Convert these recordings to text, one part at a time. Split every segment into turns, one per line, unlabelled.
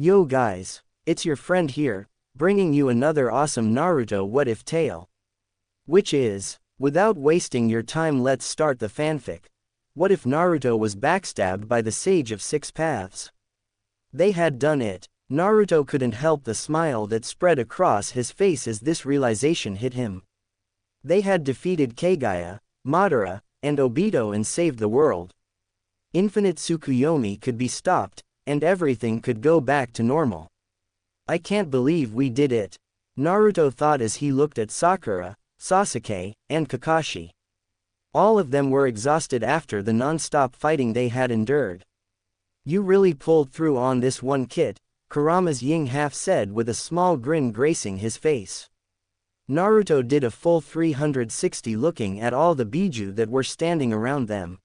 Yo guys, it's your friend here, bringing you another awesome Naruto what if tale. Which is, without wasting your time, let's start the fanfic. What if Naruto was backstabbed by the Sage of Six Paths? They had done it. Naruto couldn't help the smile that spread across his face as this realization hit him. They had defeated Kagaya, Madara, and Obito and saved the world. Infinite Tsukuyomi could be stopped, and everything could go back to normal. I can't believe we did it, Naruto thought as he looked at Sakura, Sasuke, and Kakashi. All of them were exhausted after the non-stop fighting they had endured. You really pulled through on this one, kid, Kurama's yin half said with a small grin gracing his face. Naruto did a full 360 looking at all the Biju that were standing around them.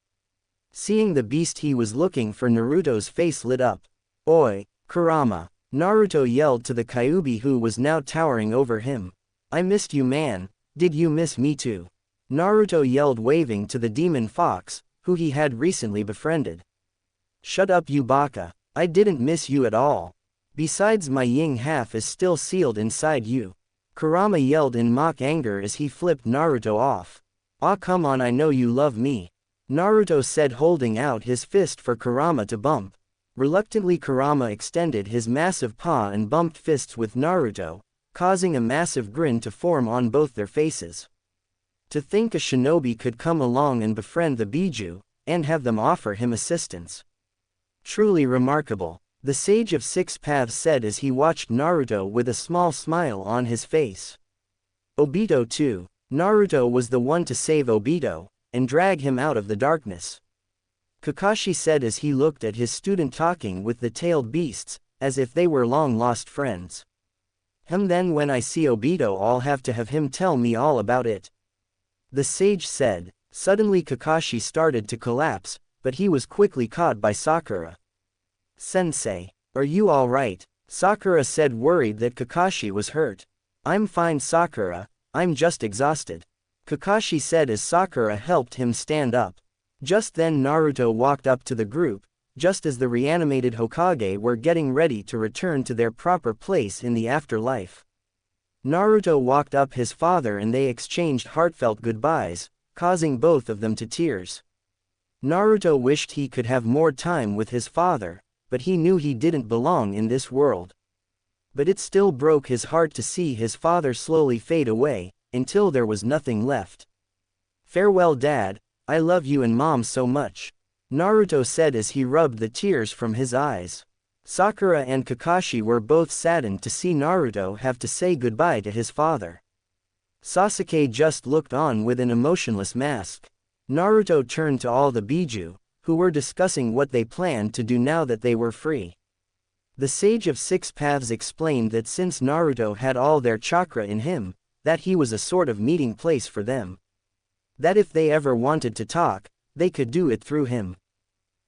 Seeing the beast he was looking for, Naruto's face lit up. Oi, Kurama! Naruto yelled to the Kyuubi who was now towering over him. I missed you, man. Did you miss me too? Naruto yelled, waving to the demon fox, who he had recently befriended. Shut up, you baka. I didn't miss you at all. Besides, my yin half is still sealed inside you. Kurama yelled in mock anger as he flipped Naruto off. Ah, come on, I know you love me, Naruto said, holding out his fist for Kurama to bump. Reluctantly, Kurama extended his massive paw and bumped fists with Naruto, causing a massive grin to form on both their faces. To think a shinobi could come along and befriend the Biju, and have them offer him assistance. Truly remarkable, the Sage of Six Paths said as he watched Naruto with a small smile on his face. Obito too. Naruto was the one to save Obito, and drag him out of the darkness. Kakashi said as he looked at his student talking with the tailed beasts, as if they were long-lost friends. Then when I see Obito, I'll have to have him tell me all about it, the sage said. Suddenly Kakashi started to collapse, but he was quickly caught by Sakura. Sensei, are you alright? Sakura said, worried that Kakashi was hurt. I'm fine, Sakura, I'm just exhausted, Kakashi said as Sakura helped him stand up. Just then Naruto walked up to the group, just as the reanimated Hokage were getting ready to return to their proper place in the afterlife. Naruto walked up his father and they exchanged heartfelt goodbyes, causing both of them to tears. Naruto wished he could have more time with his father, but he knew he didn't belong in this world. But it still broke his heart to see his father slowly fade away, until there was nothing left. Farewell, Dad, I love you and Mom so much, Naruto said as he rubbed the tears from his eyes. Sakura and Kakashi were both saddened to see Naruto have to say goodbye to his father. Sasuke just looked on with an emotionless mask. Naruto turned to all the Biju, who were discussing what they planned to do now that they were free. The Sage of Six Paths explained that since Naruto had all their chakra in him, that he was a sort of meeting place for them. That if they ever wanted to talk, they could do it through him.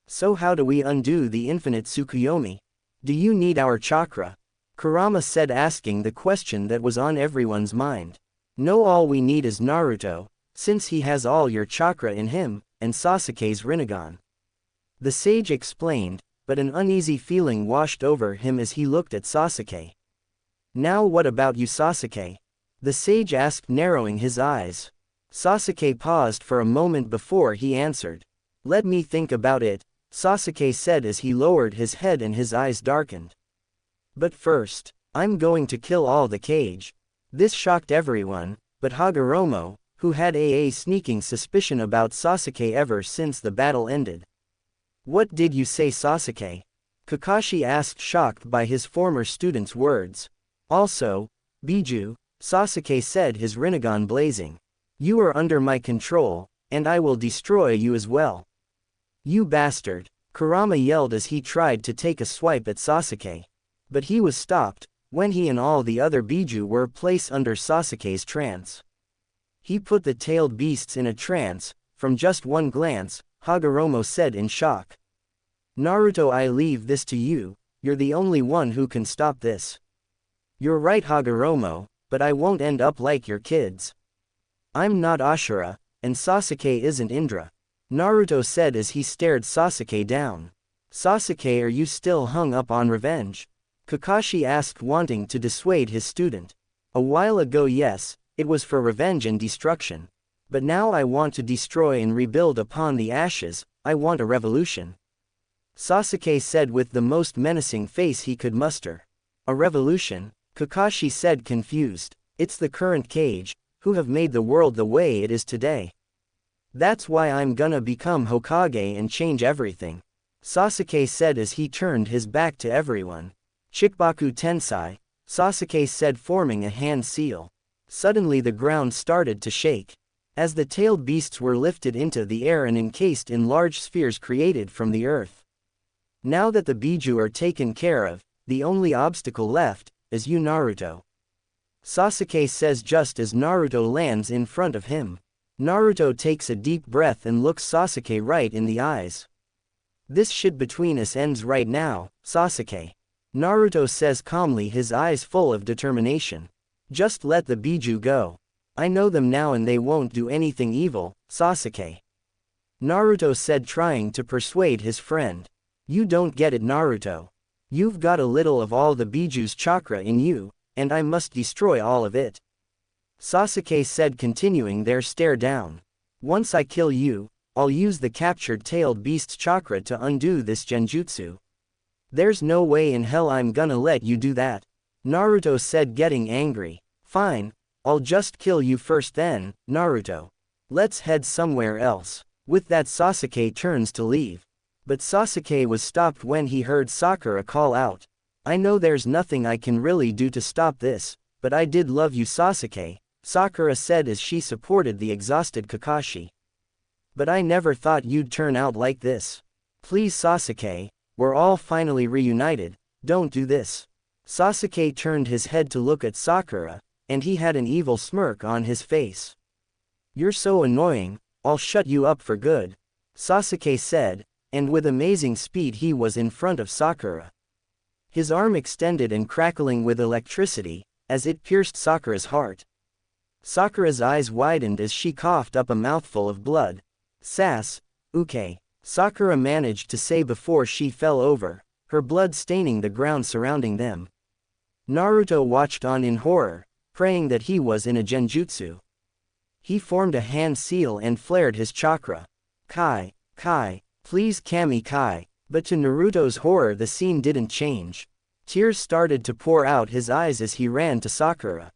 So how do we undo the infinite Tsukuyomi? Do you need our chakra? Kurama said, asking the question that was on everyone's mind. No, all we need is Naruto, since he has all your chakra in him, and Sasuke's Rinnegan. The sage explained, but an uneasy feeling washed over him as he looked at Sasuke. Now what about you, Sasuke? The sage asked, narrowing his eyes. Sasuke paused for a moment before he answered. Let me think about it, Sasuke said as he lowered his head and his eyes darkened. But first, I'm going to kill all the Kage. This shocked everyone, but Hagoromo, who had a sneaking suspicion about Sasuke ever since the battle ended. What did you say, Sasuke? Kakashi asked, shocked by his former student's words. Also, Biju, Sasuke said, his Rinnegan blazing. You are under my control, and I will destroy you as well. You bastard, Kurama yelled as he tried to take a swipe at Sasuke. But he was stopped, when he and all the other Biju were placed under Sasuke's trance. He put the tailed beasts in a trance, from just one glance, Hagoromo said in shock. Naruto, I leave this to you, you're the only one who can stop this. You're right, Hagoromo, but I won't end up like your kids. I'm not Ashura, and Sasuke isn't Indra, Naruto said as he stared Sasuke down. Sasuke, are you still hung up on revenge? Kakashi asked, wanting to dissuade his student. A while ago, yes, it was for revenge and destruction. But now I want to destroy and rebuild upon the ashes. I want a revolution. Sasuke said with the most menacing face he could muster. A revolution? Kakashi said, confused. It's the current Kage, who have made the world the way it is today. That's why I'm gonna become Hokage and change everything. Sasuke said as he turned his back to everyone. Shikbaku Tensei, Sasuke said, forming a hand seal. Suddenly the ground started to shake. As the tailed beasts were lifted into the air and encased in large spheres created from the earth. Now that the Biju are taken care of, the only obstacle left is you, Naruto. Sasuke says just as Naruto lands in front of him. Naruto takes a deep breath and looks Sasuke right in the eyes. This shit between us ends right now, Sasuke. Naruto says calmly, his eyes full of determination. Just let the Biju go. I know them now and they won't do anything evil, Sasuke. Naruto said, trying to persuade his friend. You don't get it, Naruto. You've got a little of all the Biju's chakra in you, and I must destroy all of it. Sasuke said, continuing their stare down. Once I kill you, I'll use the captured tailed beast's chakra to undo this genjutsu. There's no way in hell I'm gonna let you do that. Naruto said, getting angry. Fine, I'll just kill you first then, Naruto. Let's head somewhere else. With that, Sasuke turns to leave. But Sasuke was stopped when he heard Sakura call out. I know there's nothing I can really do to stop this, but I did love you, Sasuke, Sakura said as she supported the exhausted Kakashi. But I never thought you'd turn out like this. Please, Sasuke, we're all finally reunited, don't do this. Sasuke turned his head to look at Sakura, and he had an evil smirk on his face. You're so annoying, I'll shut you up for good, Sasuke said, and with amazing speed he was in front of Sakura. His arm extended and crackling with electricity, as it pierced Sakura's heart. Sakura's eyes widened as she coughed up a mouthful of blood. Uke, Sakura managed to say before she fell over, her blood staining the ground surrounding them. Naruto watched on in horror, praying that he was in a genjutsu. He formed a hand seal and flared his chakra. Kai, please Kami Kai, but to Naruto's horror the scene didn't change. Tears started to pour out his eyes as he ran to Sakura.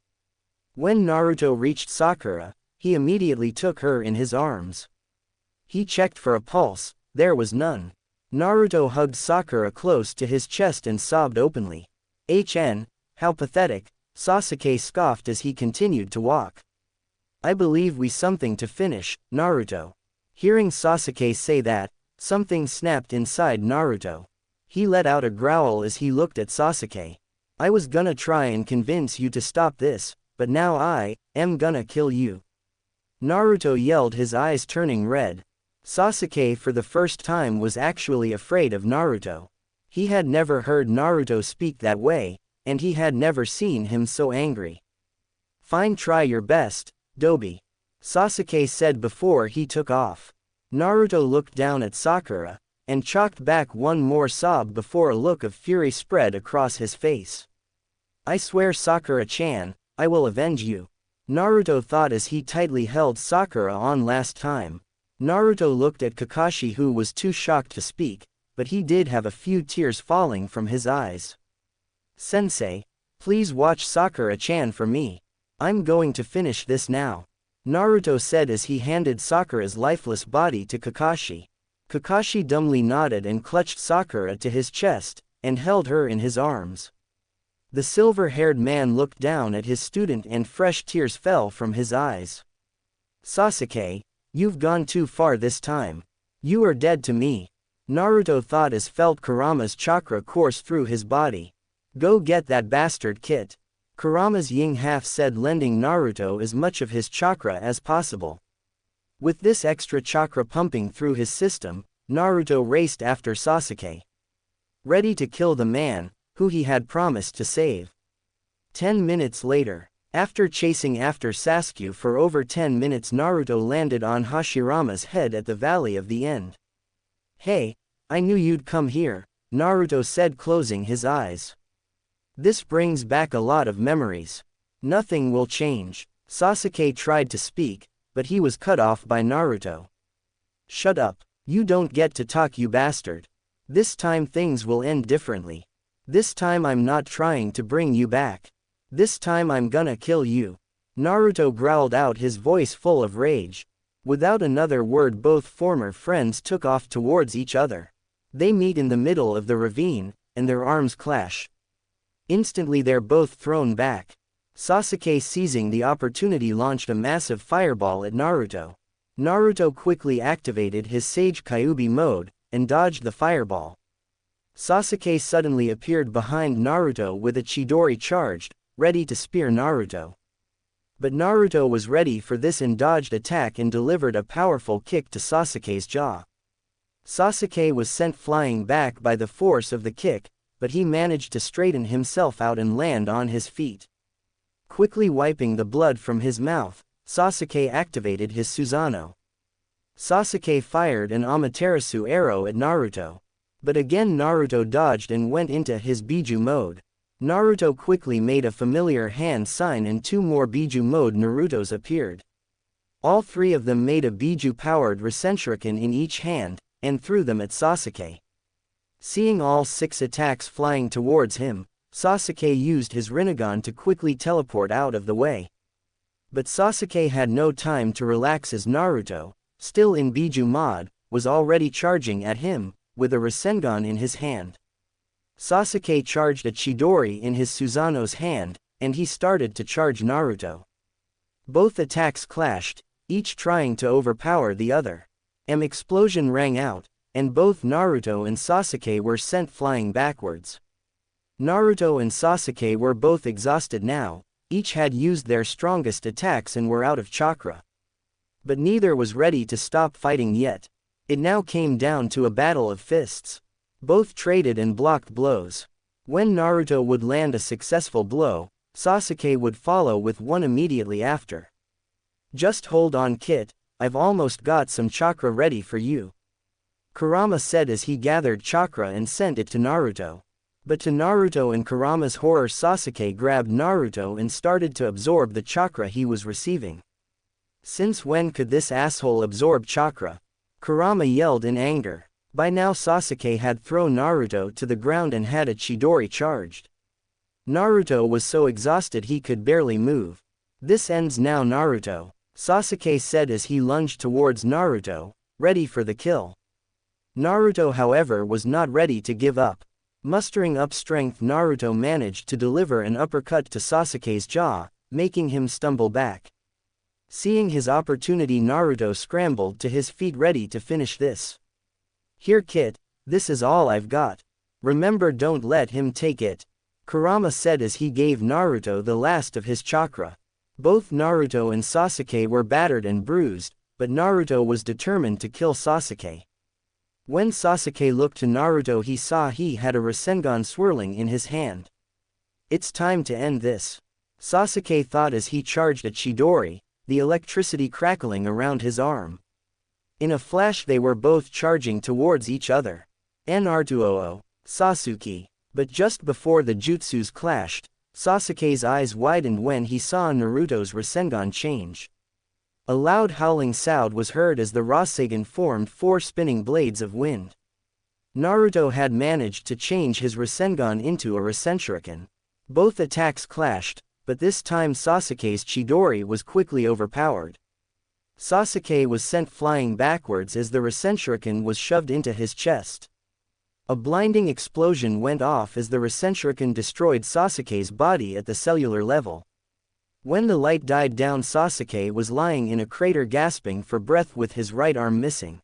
When Naruto reached Sakura, he immediately took her in his arms. He checked for a pulse, there was none. Naruto hugged Sakura close to his chest and sobbed openly. How pathetic, Sasuke scoffed as he continued to walk. I believe we something to finish, Naruto. Hearing Sasuke say that, something snapped inside Naruto. He let out a growl as he looked at Sasuke. I was gonna try and convince you to stop this, but now I am gonna kill you. Naruto yelled, his eyes turning red. Sasuke for the first time was actually afraid of Naruto. He had never heard Naruto speak that way, and he had never seen him so angry. Fine, try your best, Dobi, Sasuke said before he took off. Naruto looked down at Sakura, and chalked back one more sob before a look of fury spread across his face. I swear, Sakura-chan, I will avenge you, Naruto thought as he tightly held Sakura on last time. Naruto looked at Kakashi, who was too shocked to speak, but he did have a few tears falling from his eyes. Sensei, please watch Sakura-chan for me. I'm going to finish this now, Naruto said as he handed Sakura's lifeless body to Kakashi. Kakashi dumbly nodded and clutched Sakura to his chest, and held her in his arms. The silver-haired man looked down at his student and fresh tears fell from his eyes. Sasuke, you've gone too far this time. You are dead to me, Naruto thought as felt Kurama's chakra course through his body. Go get that bastard Kit, Kurama's Ying half said, lending Naruto as much of his chakra as possible. With this extra chakra pumping through his system, Naruto raced after Sasuke, ready to kill the man who he had promised to save. 10 minutes later, after chasing after Sasuke for over 10 minutes, Naruto landed on Hashirama's head at the Valley of the End. Hey, I knew you'd come here, Naruto said, closing his eyes. This brings back a lot of memories. Nothing will change. Sasuke tried to speak, but he was cut off by Naruto. Shut up. You don't get to talk, you bastard. This time things will end differently. This time I'm not trying to bring you back. This time I'm gonna kill you. Naruto growled out, his voice full of rage. Without another word, both former friends took off towards each other. They meet in the middle of the ravine, and their arms clash. Instantly they're both thrown back. Sasuke, seizing the opportunity, launched a massive fireball at Naruto. Naruto quickly activated his Sage Kyuubi mode, and dodged the fireball. Sasuke suddenly appeared behind Naruto with a Chidori charged, ready to spear Naruto. But Naruto was ready for this and dodged attack and delivered a powerful kick to Sasuke's jaw. Sasuke was sent flying back by the force of the kick, but he managed to straighten himself out and land on his feet. Quickly wiping the blood from his mouth, Sasuke activated his Susanoo. Sasuke fired an Amaterasu arrow at Naruto. But again Naruto dodged and went into his Biju mode. Naruto quickly made a familiar hand sign and 2 more Biju mode Narutos appeared. All 3 of them made a Biju-powered Rasenshuriken in each hand, and threw them at Sasuke. Seeing all 6 attacks flying towards him, Sasuke used his Rinnegan to quickly teleport out of the way. But Sasuke had no time to relax as Naruto, still in Biju mod, was already charging at him, with a Rasengan in his hand. Sasuke charged a Chidori in his Susanoo's hand, and he started to charge Naruto. Both attacks clashed, each trying to overpower the other. An explosion rang out, and both Naruto and Sasuke were sent flying backwards. Naruto and Sasuke were both exhausted now, each had used their strongest attacks and were out of chakra. But neither was ready to stop fighting yet. It now came down to a battle of fists. Both traded and blocked blows. When Naruto would land a successful blow, Sasuke would follow with one immediately after. Just hold on, Kit, I've almost got some chakra ready for you. Kurama said as he gathered chakra and sent it to Naruto. But to Naruto and Kurama's horror, Sasuke grabbed Naruto and started to absorb the chakra he was receiving. Since when could this asshole absorb chakra? Kurama yelled in anger. By now Sasuke had thrown Naruto to the ground and had a Chidori charged. Naruto was so exhausted he could barely move. This ends now, Naruto, Sasuke said as he lunged towards Naruto, ready for the kill. Naruto, however, was not ready to give up. Mustering up strength, Naruto managed to deliver an uppercut to Sasuke's jaw, making him stumble back. Seeing his opportunity, Naruto scrambled to his feet ready to finish this. Here, Kit, this is all I've got. Remember, don't let him take it, Kurama said as he gave Naruto the last of his chakra. Both Naruto and Sasuke were battered and bruised, but Naruto was determined to kill Sasuke. When Sasuke looked to Naruto, he saw he had a Rasengan swirling in his hand. It's time to end this, Sasuke thought as he charged a Chidori, the electricity crackling around his arm. In a flash they were both charging towards each other. Naruto, Sasuke. But just before the jutsus clashed, Sasuke's eyes widened when he saw Naruto's Rasengan change. A loud howling sound was heard as the Rasengan formed 4 spinning blades of wind. Naruto had managed to change his Rasengan into a Rasenshuriken. Both attacks clashed, but this time Sasuke's Chidori was quickly overpowered. Sasuke was sent flying backwards as the Rasenshuriken was shoved into his chest. A blinding explosion went off as the Rasenshuriken destroyed Sasuke's body at the cellular level. When the light died down, Sasuke was lying in a crater gasping for breath with his right arm missing.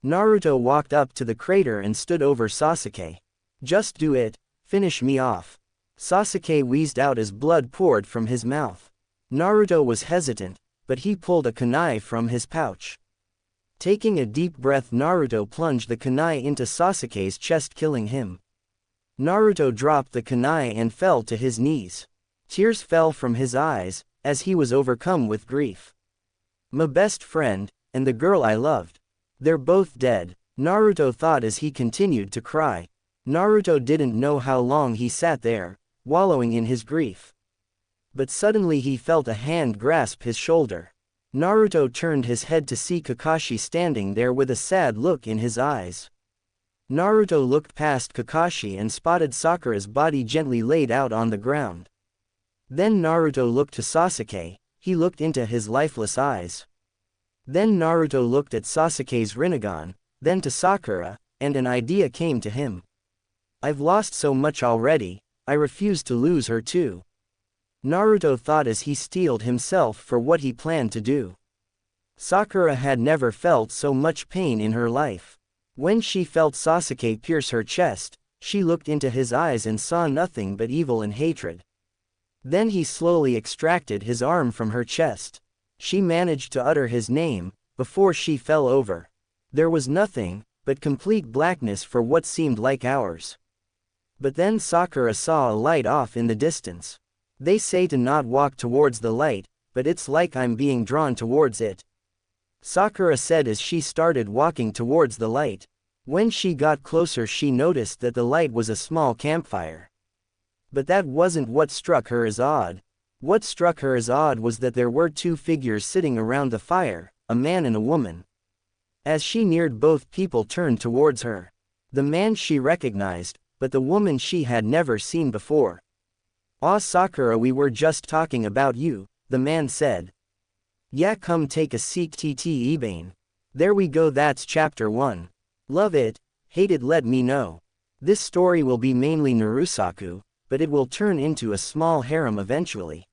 Naruto walked up to the crater and stood over Sasuke. Just do it, finish me off, Sasuke wheezed out as blood poured from his mouth. Naruto was hesitant, but he pulled a kunai from his pouch. Taking a deep breath, Naruto plunged the kunai into Sasuke's chest, killing him. Naruto dropped the kunai and fell to his knees. Tears fell from his eyes, as he was overcome with grief. My best friend, and the girl I loved. They're both dead, Naruto thought as he continued to cry. Naruto didn't know how long he sat there, wallowing in his grief. But suddenly he felt a hand grasp his shoulder. Naruto turned his head to see Kakashi standing there with a sad look in his eyes. Naruto looked past Kakashi and spotted Sakura's body gently laid out on the ground. Then Naruto looked to Sasuke, he looked into his lifeless eyes. Then Naruto looked at Sasuke's Rinnegan, then to Sakura, and an idea came to him. I've lost so much already, I refuse to lose her too. Naruto thought as he steeled himself for what he planned to do. Sakura had never felt so much pain in her life. When she felt Sasuke pierce her chest, she looked into his eyes and saw nothing but evil and hatred. Then he slowly extracted his arm from her chest. She managed to utter his name, before she fell over. There was nothing but complete blackness for what seemed like hours. But then Sakura saw a light off in the distance. They say to not walk towards the light, but it's like I'm being drawn towards it. Sakura said as she started walking towards the light. When she got closer she noticed that the light was a small campfire. But that wasn't what struck her as odd. What struck her as odd was that there were two figures sitting around the fire, a man and a woman. As she neared, both people turned towards her. The man she recognized, but the woman she had never seen before. "Ah, Sakura, we were just talking about you," the man said. "Yeah, come take a seat, TT Ebane. There we go, that's chapter 1. Love it, hate it, let me know. This story will be mainly Narusaku, but it will turn into a small harem eventually.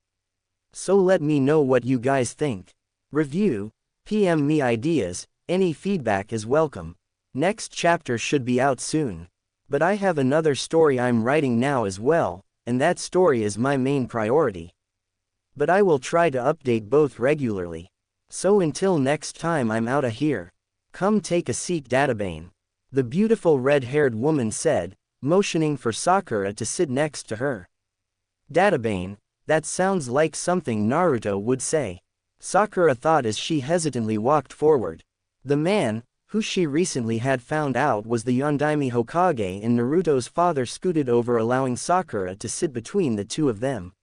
So let me know what you guys think. Review, PM me ideas, any feedback is welcome. Next chapter should be out soon. But I have another story I'm writing now as well, and that story is my main priority. But I will try to update both regularly. So until next time, I'm outta here. Come take a seat, Databane," the beautiful red-haired woman said, motioning for Sakura to sit next to her. Databane, that sounds like something Naruto would say. Sakura thought as she hesitantly walked forward. The man, who she recently had found out was the Yondaime Hokage and Naruto's father, scooted over, allowing Sakura to sit between the two of them.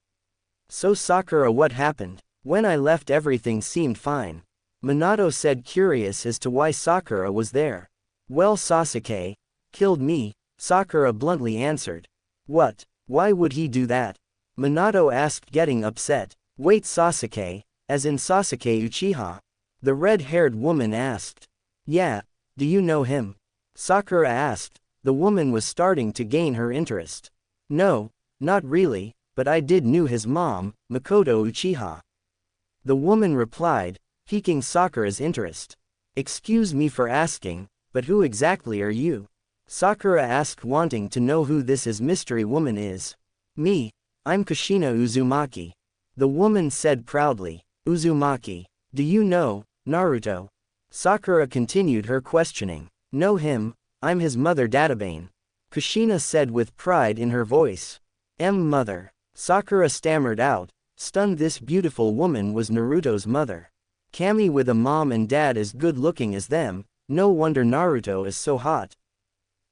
"So Sakura, what happened? When I left everything seemed fine," Minato said, curious as to why Sakura was there. "Well, Sasuke killed me," Sakura bluntly answered. "What? Why would he do that?" Minato asked, getting upset. "Wait, Sasuke, as in Sasuke Uchiha?" the red-haired woman asked. "Yeah, do you know him?" Sakura asked. The woman was starting to gain her interest. "No, not really, but I did knew his mom, Makoto Uchiha," the woman replied, piquing Sakura's interest. "Excuse me for asking, but who exactly are you?" Sakura asked, wanting to know who this mystery woman is. "Me, I'm Kushina Uzumaki," the woman said proudly. "Uzumaki, do you know Naruto?" Sakura continued her questioning. "Know him, I'm his mother, Databane," Kushina said with pride in her voice. Mother," Sakura stammered out, stunned. This beautiful woman was Naruto's mother. Kami with a mom and dad as good looking as them, no wonder Naruto is so hot.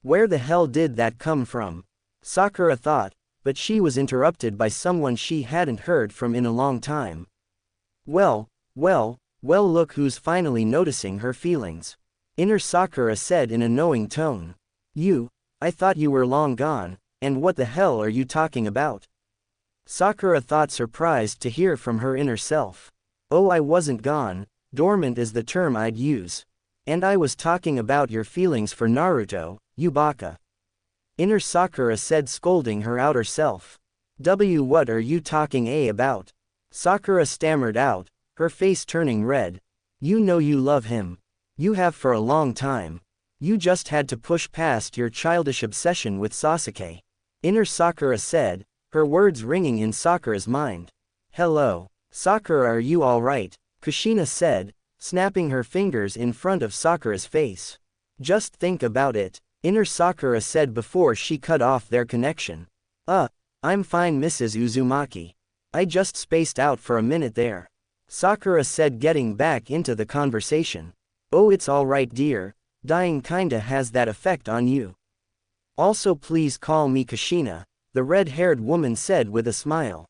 Where the hell did that come from? Sakura thought, but she was interrupted by someone she hadn't heard from in a long time. Well, look who's finally noticing her feelings. Inner Sakura said in a knowing tone. "You, I thought you were long gone, and what the hell are you talking about?" Sakura thought, surprised to hear from her inner self. "Oh, I wasn't gone, dormant is the term I'd use. And I was talking about your feelings for Naruto, you baka." Inner Sakura said, scolding her outer self. What are you talking about?" Sakura stammered out, her face turning red. "You know you love him. You have for a long time. You just had to push past your childish obsession with Sasuke." Inner Sakura said, her words ringing in Sakura's mind. "Hello, Sakura, are you alright?" Kushina said, snapping her fingers in front of Sakura's face. "Just think about it," Inner Sakura said before she cut off their connection. I'm fine, Mrs. Uzumaki. I just spaced out for a minute there," Sakura said, getting back into the conversation. "Oh, it's alright, dear, dying kinda has that effect on you. Also please call me Kushina," the red-haired woman said with a smile.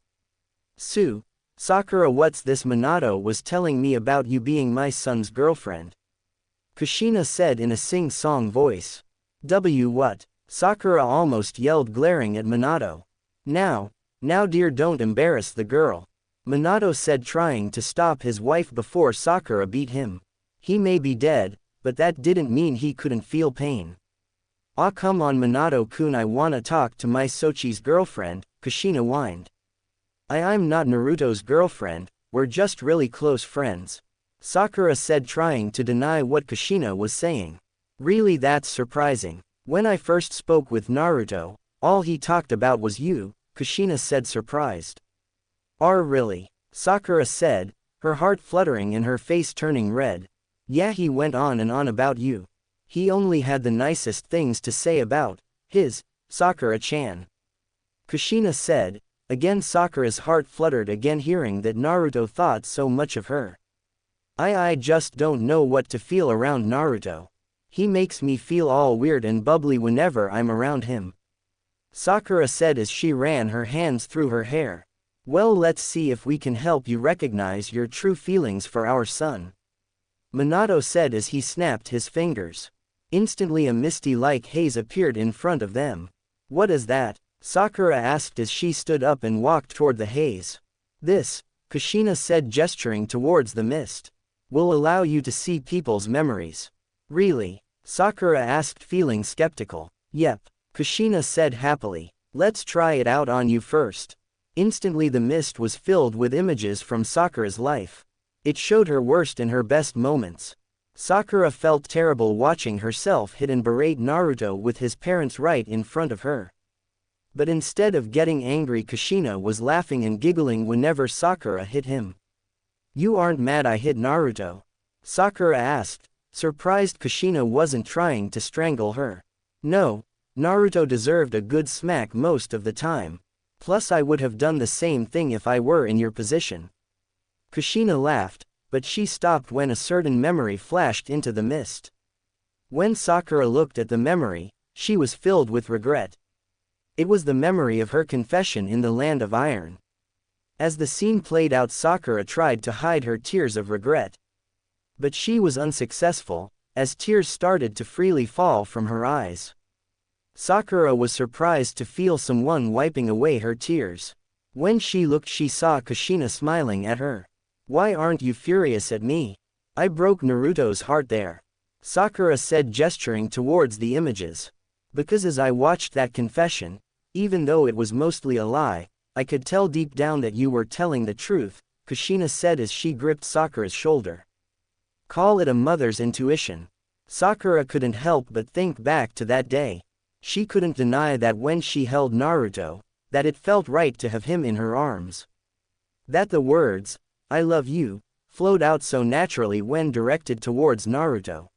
Sakura, what's this? Minato was telling me about you being my son's girlfriend. Kushina said in a sing-song voice. What? Sakura almost yelled, glaring at Minato. Now dear, don't embarrass the girl. Minato said, trying to stop his wife before Sakura beat him. He may be dead, but that didn't mean he couldn't feel pain. Ah, come on Minato-kun, I wanna talk to my Sochi's girlfriend, Kushina whined. I'm not Naruto's girlfriend, we're just really close friends. Sakura said, trying to deny what Kushina was saying. Really, that's surprising. When I first spoke with Naruto, all he talked about was you, Kushina said, surprised. Really? Sakura said, her heart fluttering and her face turning red. Yeah, he went on and on about you. He only had the nicest things to say about Sakura-chan. Kushina said. Again Sakura's heart fluttered again, hearing that Naruto thought so much of her. I just don't know what to feel around Naruto. He makes me feel all weird and bubbly whenever I'm around him. Sakura said as she ran her hands through her hair. Well, let's see if we can help you recognize your true feelings for our son. Minato said as he snapped his fingers. Instantly a misty-like haze appeared in front of them. What is that? Sakura asked as she stood up and walked toward the haze. This, Kushina said, gesturing towards the mist, will allow you to see people's memories. Really? Sakura asked, feeling skeptical. Yep, Kushina said happily. Let's try it out on you first. Instantly the mist was filled with images from Sakura's life. It showed her worst and her best moments. Sakura felt terrible watching herself hit and berate Naruto with his parents right in front of her. But instead of getting angry, Kushina was laughing and giggling whenever Sakura hit him. You aren't mad I hit Naruto? Sakura asked, surprised Kushina wasn't trying to strangle her. No, Naruto deserved a good smack most of the time. Plus I would have done the same thing if I were in your position. Kushina laughed, but she stopped when a certain memory flashed into the mist. When Sakura looked at the memory, she was filled with regret. It was the memory of her confession in the Land of Iron. As the scene played out, Sakura tried to hide her tears of regret. But she was unsuccessful, as tears started to freely fall from her eyes. Sakura was surprised to feel someone wiping away her tears. When she looked, she saw Kushina smiling at her. Why aren't you furious at me? I broke Naruto's heart there. Sakura said, gesturing towards the images. Because as I watched that confession, even though it was mostly a lie, I could tell deep down that you were telling the truth, Kushina said as she gripped Sakura's shoulder. Call it a mother's intuition. Sakura couldn't help but think back to that day. She couldn't deny that when she held Naruto, that it felt right to have him in her arms. That the words, I love you, flowed out so naturally when directed towards Naruto.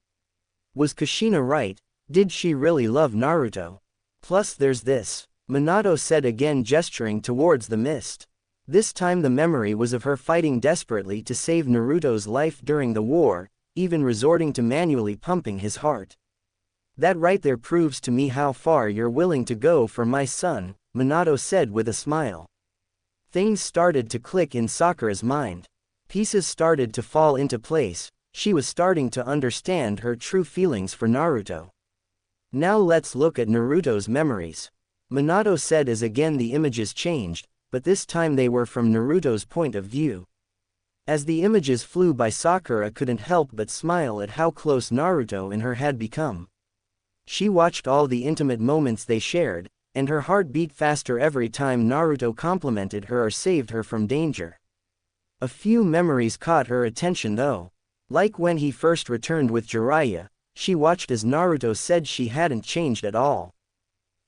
Was Kushina right? Did she really love Naruto? Plus there's this, Minato said again, gesturing towards the mist. This time the memory was of her fighting desperately to save Naruto's life during the war, even resorting to manually pumping his heart. That right there proves to me how far you're willing to go for my son, Minato said with a smile. Things started to click in Sakura's mind. Pieces started to fall into place. She was starting to understand her true feelings for Naruto. Now let's look at Naruto's memories. Minato said as again the images changed, but this time they were from Naruto's point of view. As the images flew by, Sakura couldn't help but smile at how close Naruto and her had become. She watched all the intimate moments they shared, and her heart beat faster every time Naruto complimented her or saved her from danger. A few memories caught her attention though. Like when he first returned with Jiraiya, she watched as Naruto said she hadn't changed at all.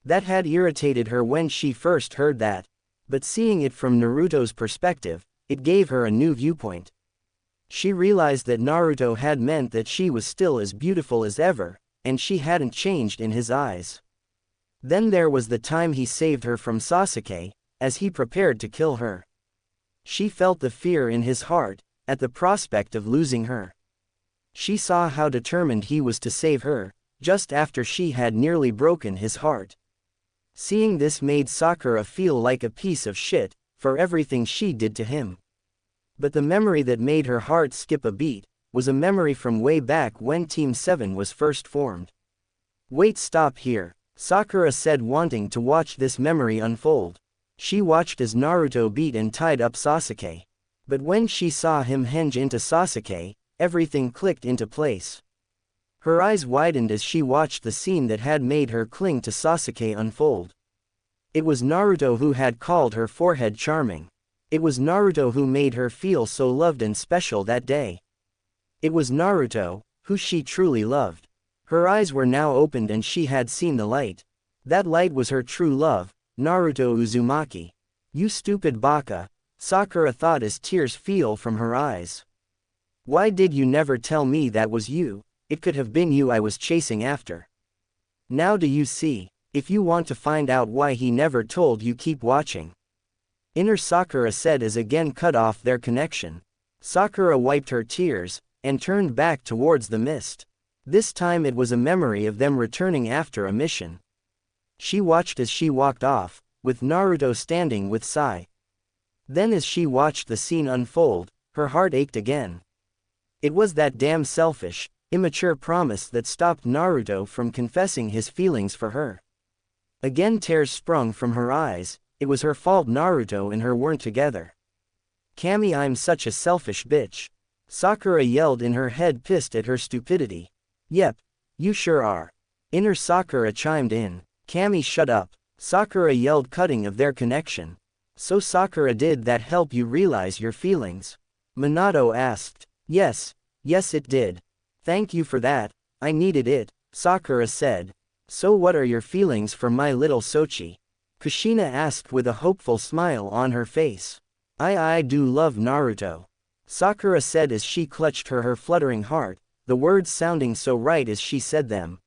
That had irritated her when she first heard that, but seeing it from Naruto's perspective, it gave her a new viewpoint. She realized that Naruto had meant that she was still as beautiful as ever, and she hadn't changed in his eyes. Then there was the time he saved her from Sasuke, as he prepared to kill her. She felt the fear in his heart, at the prospect of losing her. She saw how determined he was to save her, just after she had nearly broken his heart. Seeing this made Sakura feel like a piece of shit for everything she did to him. But the memory that made her heart skip a beat was a memory from way back when Team 7 was first formed. Wait, stop here, Sakura said, wanting to watch this memory unfold. She watched as Naruto beat and tied up Sasuke. But when she saw him henge into Sasuke, everything clicked into place. Her eyes widened as she watched the scene that had made her cling to Sasuke unfold. It was Naruto who had called her forehead charming. It was Naruto who made her feel so loved and special that day. It was Naruto, who she truly loved. Her eyes were now opened and she had seen the light. That light was her true love, Naruto Uzumaki. You stupid baka, Sakura thought as tears fell from her eyes. Why did you never tell me that was you? It could have been you I was chasing after. Now do you see? If you want to find out why he never told you, keep watching. Inner Sakura said as again cut off their connection. Sakura wiped her tears and turned back towards the mist. This time it was a memory of them returning after a mission. She watched as she walked off, with Naruto standing with Sai. Then as she watched the scene unfold, her heart ached again. It was that damn selfish, immature promise that stopped Naruto from confessing his feelings for her. Again tears sprung from her eyes. It was her fault Naruto and her weren't together. Kami, I'm such a selfish bitch. Sakura yelled in her head, pissed at her stupidity. Yep, you sure are. Inner Sakura chimed in. Kami, shut up. Sakura yelled, cutting of their connection. So Sakura, did that help you realize your feelings? Minato asked. Yes it did. Thank you for that, I needed it, Sakura said. So what are your feelings for my little Sochi? Kushina asked with a hopeful smile on her face. I do love Naruto, Sakura said as she clutched her fluttering heart, the words sounding so right as she said them.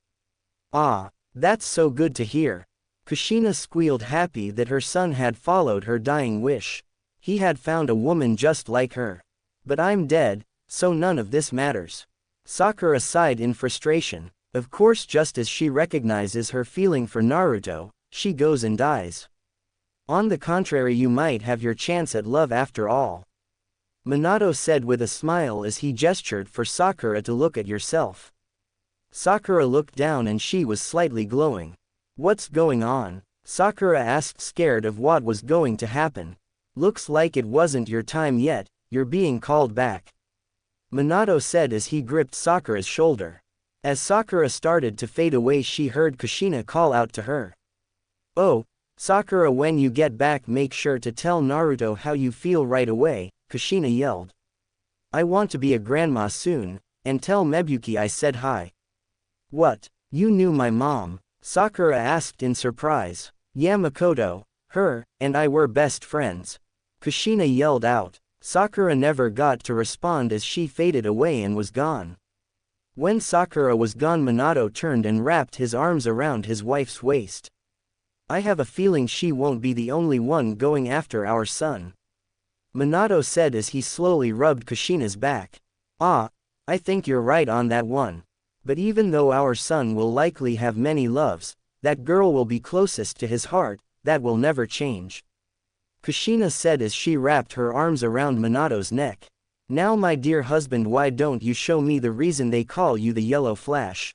Ah, that's so good to hear. Kushina squealed, happy that her son had followed her dying wish. He had found a woman just like her. But I'm dead, so none of this matters. Sakura sighed in frustration. Of course, just as she recognizes her feeling for Naruto, she goes and dies. On the contrary, you might have your chance at love after all. Minato said with a smile as he gestured for Sakura to look at yourself. Sakura looked down and she was slightly glowing. What's going on? Sakura asked, scared of what was going to happen. Looks like it wasn't your time yet, you're being called back. Minato said as he gripped Sakura's shoulder. As Sakura started to fade away, she heard Kushina call out to her. Oh, Sakura, when you get back make sure to tell Naruto how you feel right away, Kushina yelled. I want to be a grandma soon, and tell Mebuki I said hi. What? You knew my mom? Sakura asked in surprise. Yeah, Makoto, her, and I were best friends. Kushina yelled out. Sakura never got to respond as she faded away and was gone. When Sakura was gone, Minato turned and wrapped his arms around his wife's waist. I have a feeling she won't be the only one going after our son, Minato said as he slowly rubbed Kushina's back. Ah, I think you're right on that one. But even though our son will likely have many loves, that girl will be closest to his heart, that will never change. Kushina said as she wrapped her arms around Minato's neck. Now my dear husband, why don't you show me the reason they call you the Yellow Flash?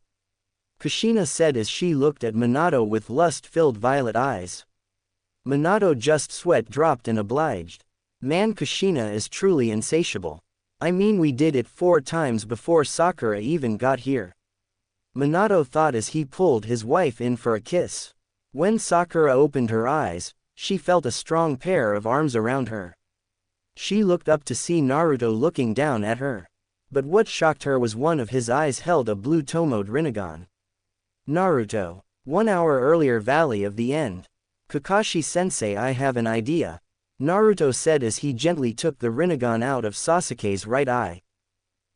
Kushina said as she looked at Minato with lust-filled violet eyes. Minato just sweat dropped and obliged. Man, Kushina is truly insatiable. I mean, we did it 4 times before Sakura even got here. Minato thought as he pulled his wife in for a kiss. When Sakura opened her eyes, she felt a strong pair of arms around her. She looked up to see Naruto looking down at her. But what shocked her was one of his eyes held a blue Tomoed Rinnegan. Naruto. 1 hour earlier, Valley of the End. Kakashi-sensei, I have an idea, Naruto said as he gently took the Rinnegan out of Sasuke's right eye.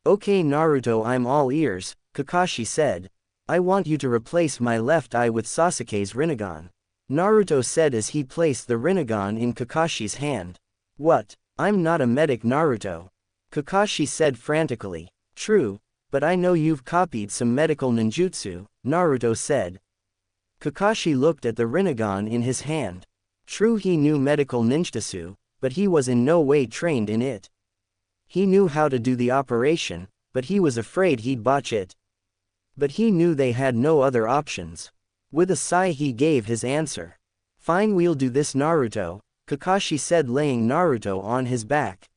Okay Naruto, I'm all ears, Kakashi said. I want you to replace my left eye with Sasuke's Rinnegan, Naruto said as he placed the Rinnegan in Kakashi's hand. What? I'm not a medic, Naruto, Kakashi said frantically. True, but I know you've copied some medical ninjutsu, Naruto said. Kakashi looked at the Rinnegan in his hand. True, he knew medical ninjutsu, but he was in no way trained in it. He knew how to do the operation, but he was afraid he'd botch it. But he knew they had no other options. With a sigh he gave his answer. Fine, we'll do this, Naruto, Kakashi said, laying Naruto on his back.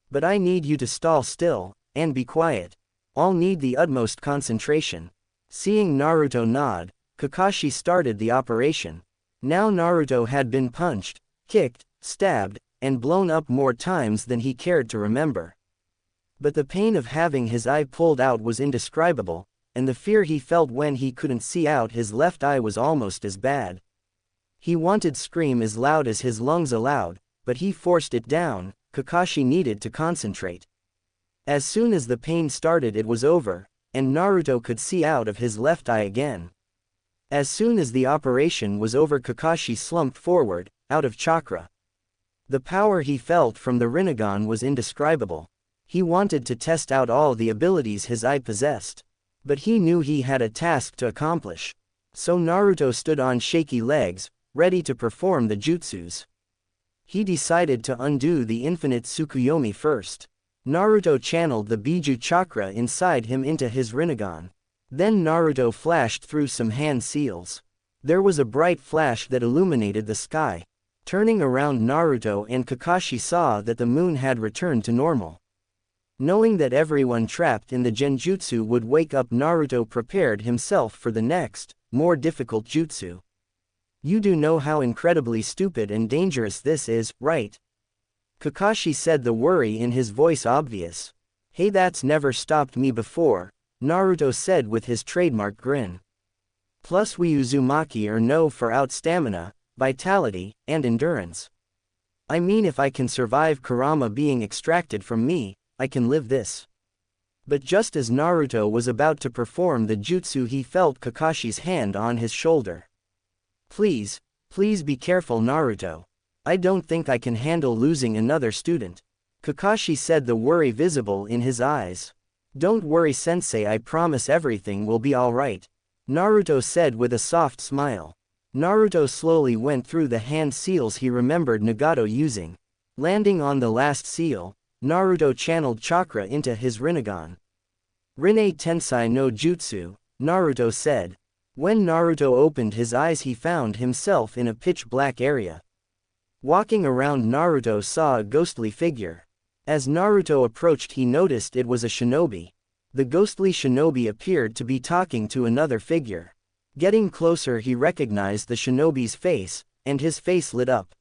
But I need you to stall still, and be quiet. I'll need the utmost concentration. Seeing Naruto nod, Kakashi started the operation. Now Naruto had been punched, kicked, stabbed, and blown up more times than he cared to remember. But the pain of having his eye pulled out was indescribable, and the fear he felt when he couldn't see out his left eye was almost as bad. He wanted to scream as loud as his lungs allowed, but he forced it down. Kakashi needed to concentrate. As soon as the pain started, it was over, and Naruto could see out of his left eye again. As soon as the operation was over, Kakashi slumped forward, out of chakra. The power he felt from the Rinnegan was indescribable. He wanted to test out all the abilities his eye possessed. But he knew he had a task to accomplish. So Naruto stood on shaky legs, ready to perform the jutsus. He decided to undo the infinite Tsukuyomi first. Naruto channeled the Biju chakra inside him into his Rinnegan. Then Naruto flashed through some hand seals. There was a bright flash that illuminated the sky. Turning around, Naruto and Kakashi saw that the moon had returned to normal. Knowing that everyone trapped in the genjutsu would wake up, Naruto prepared himself for the next, more difficult jutsu. You do know how incredibly stupid and dangerous this is, right? Kakashi said, the worry in his voice obvious. Hey, that's never stopped me before, Naruto said with his trademark grin. Plus we Uzumaki are known for out stamina, vitality, and endurance. I mean, if I can survive Kurama being extracted from me, I can live this. But just as Naruto was about to perform the jutsu, he felt Kakashi's hand on his shoulder. Please be careful, Naruto. I don't think I can handle losing another student, Kakashi said, the worry visible in his eyes. Don't worry, sensei, I promise everything will be alright, Naruto said with a soft smile. Naruto slowly went through the hand seals he remembered Nagato using. Landing on the last seal, Naruto channeled chakra into his Rinnegan. Rinne Tensai no Jutsu, Naruto said. When Naruto opened his eyes, he found himself in a pitch-black area. Walking around, Naruto saw a ghostly figure. As Naruto approached, he noticed it was a shinobi. The ghostly shinobi appeared to be talking to another figure. Getting closer, he recognized the shinobi's face, and his face lit up.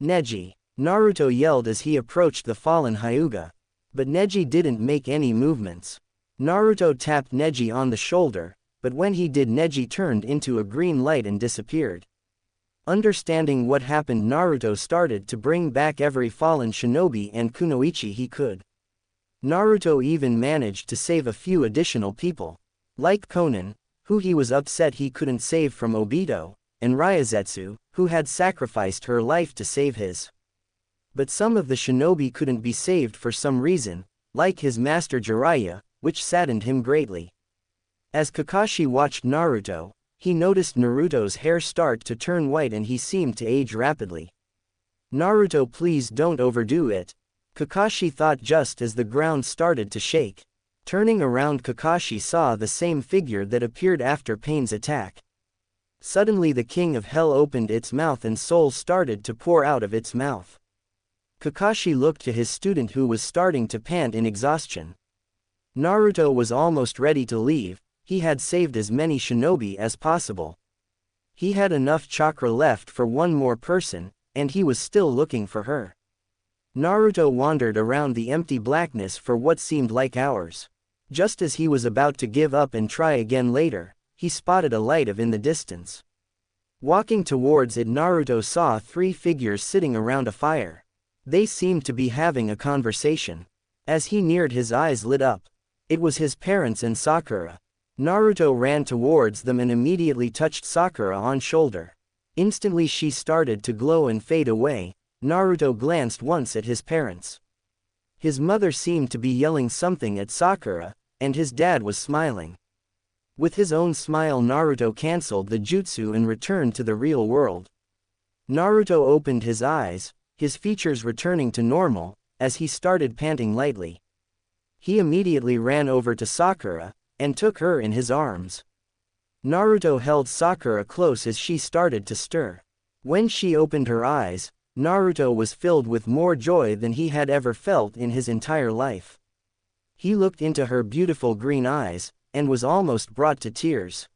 Neji, Naruto yelled as he approached the fallen Hyuga. But Neji didn't make any movements. Naruto tapped Neji on the shoulder, but when he did, Neji turned into a green light and disappeared. Understanding what happened, Naruto started to bring back every fallen shinobi and kunoichi he could. Naruto even managed to save a few additional people. Like Konan, who he was upset he couldn't save from Obito, and Ryazetsu, who had sacrificed her life to save his. But some of the shinobi couldn't be saved for some reason, like his master Jiraiya, which saddened him greatly. As Kakashi watched Naruto, he noticed Naruto's hair start to turn white and he seemed to age rapidly. Naruto, please don't overdo it, Kakashi thought just as the ground started to shake. Turning around, Kakashi saw the same figure that appeared after Pain's attack. Suddenly the King of Hell opened its mouth and soul started to pour out of its mouth. Kakashi looked to his student who was starting to pant in exhaustion. Naruto was almost ready to leave. He had saved as many shinobi as possible. He had enough chakra left for one more person, and he was still looking for her. Naruto wandered around the empty blackness for what seemed like hours. Just as he was about to give up and try again later, he spotted a light in the distance. Walking towards it, Naruto saw 3 figures sitting around a fire. They seemed to be having a conversation. As he neared, his eyes lit up. It was his parents and Sakura. Naruto ran towards them and immediately touched Sakura on shoulder. Instantly she started to glow and fade away. Naruto glanced once at his parents. His mother seemed to be yelling something at Sakura, and his dad was smiling. With his own smile, Naruto cancelled the jutsu and returned to the real world. Naruto opened his eyes, his features returning to normal, as he started panting lightly. He immediately ran over to Sakura, and took her in his arms. Naruto held Sakura close as she started to stir. When she opened her eyes, Naruto was filled with more joy than he had ever felt in his entire life. He looked into her beautiful green eyes, and was almost brought to tears.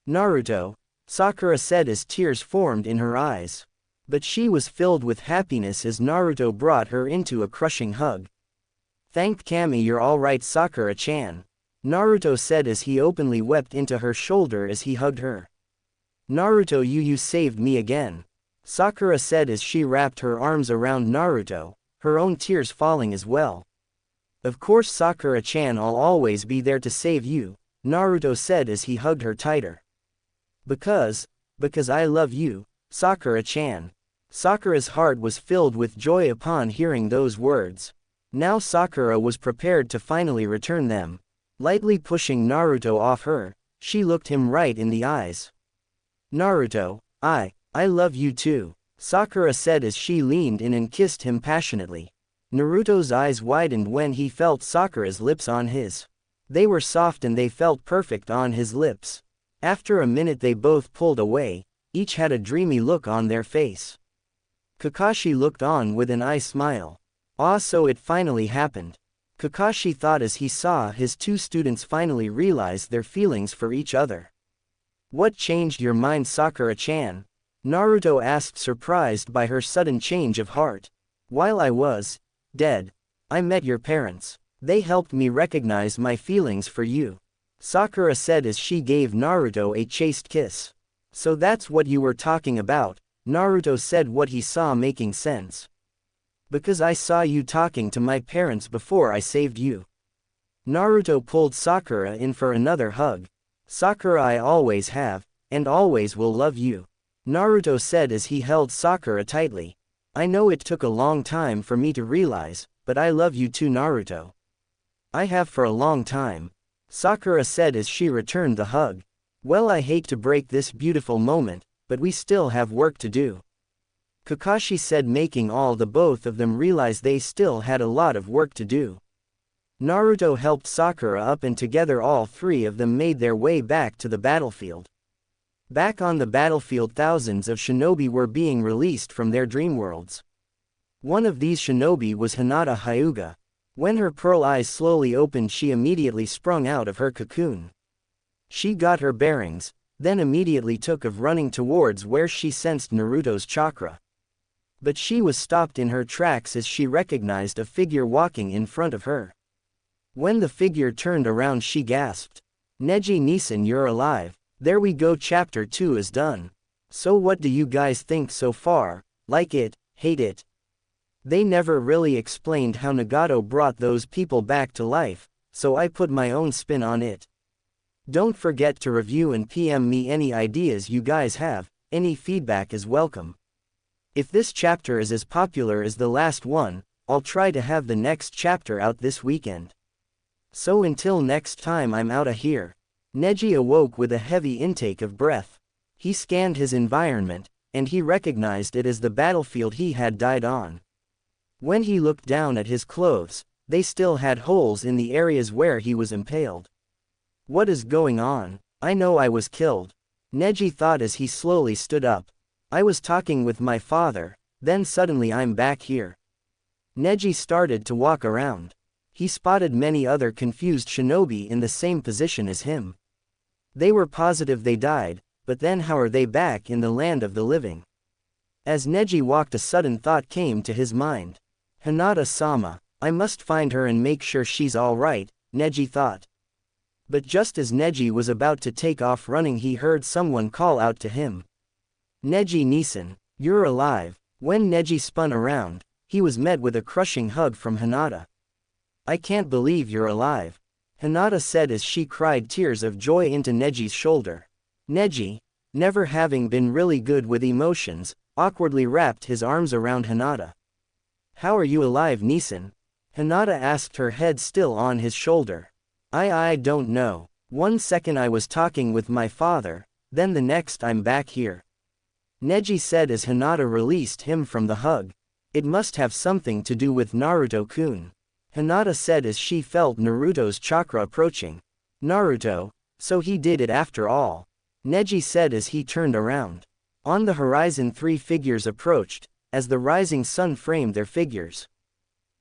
"Naruto," Sakura said as tears formed in her eyes. But she was filled with happiness as Naruto brought her into a crushing hug. "Thank Kami, you're alright, Sakura-chan," Naruto said as he openly wept into her shoulder as he hugged her. "Naruto, you saved me again," Sakura said as she wrapped her arms around Naruto, her own tears falling as well. "Of course, Sakura-chan, I'll always be there to save you," Naruto said as he hugged her tighter. Because I love you, Sakura-chan." Sakura's heart was filled with joy upon hearing those words. Now Sakura was prepared to finally return them. Lightly pushing Naruto off her, she looked him right in the eyes. "Naruto, I love you too," Sakura said as she leaned in and kissed him passionately. Naruto's eyes widened when he felt Sakura's lips on his. They were soft and they felt perfect on his lips. After a minute they both pulled away, each had a dreamy look on their face. Kakashi looked on with an eye smile. So it finally happened. Kakashi thought as he saw his two students finally realize their feelings for each other. "What changed your mind, Sakura-chan?" Naruto asked, surprised by her sudden change of heart. "While I was dead, I met your parents. They helped me recognize my feelings for you," Sakura said as she gave Naruto a chaste kiss. "So that's what you were talking about," Naruto said, what he saw making sense. "Because I saw you talking to my parents before I saved you." Naruto pulled Sakura in for another hug. "Sakura, I always have, and always will love you," Naruto said as he held Sakura tightly. "I know it took a long time for me to realize, but I love you too, Naruto." "I have for a long time," Sakura said as she returned the hug. "Well, I hate to break this beautiful moment, but we still have work to do," Kakashi said, making all the both of them realize they still had a lot of work to do. Naruto helped Sakura up and together all three of them made their way back to the battlefield. Back on the battlefield, thousands of shinobi were being released from their dream worlds. One of these shinobi was Hinata Hyuga. When her pearl eyes slowly opened, she immediately sprung out of her cocoon. She got her bearings, then immediately took of running towards where she sensed Naruto's chakra. But she was stopped in her tracks as she recognized a figure walking in front of her. When the figure turned around, she gasped, "Neji Nisan, you're alive." There we go, chapter 2 is done. So what do you guys think so far? Like it, hate it? They never really explained how Nagato brought those people back to life, so I put my own spin on it. Don't forget to review and PM me any ideas you guys have, any feedback is welcome. If this chapter is as popular as the last one, I'll try to have the next chapter out this weekend. So until next time, I'm outta here. Neji awoke with a heavy intake of breath. He scanned his environment, and he recognized it as the battlefield he had died on. When he looked down at his clothes, they still had holes in the areas where he was impaled. What is going on? I know I was killed, Neji thought as he slowly stood up. I was talking with my father, then suddenly I'm back here. Neji started to walk around. He spotted many other confused shinobi in the same position as him. They were positive they died, but then how are they back in the land of the living? As Neji walked, a sudden thought came to his mind. Hinata-sama, I must find her and make sure she's alright, Neji thought. But just as Neji was about to take off running, he heard someone call out to him. Neji Nisan, you're alive. When Neji spun around, he was met with a crushing hug from Hinata. I can't believe you're alive, Hinata said as she cried tears of joy into Neji's shoulder. Neji, never having been really good with emotions, awkwardly wrapped his arms around Hinata. How are you alive, Nisan? Hinata asked, her head still on his shoulder. I don't know, One second I was talking with my father, then the next I'm back here. Neji said as Hinata released him from the hug. It must have something to do with Naruto-kun. Hinata said as she felt Naruto's chakra approaching. Naruto, so he did it after all. Neji said as he turned around. On the horizon 3 figures approached, as the rising sun framed their figures.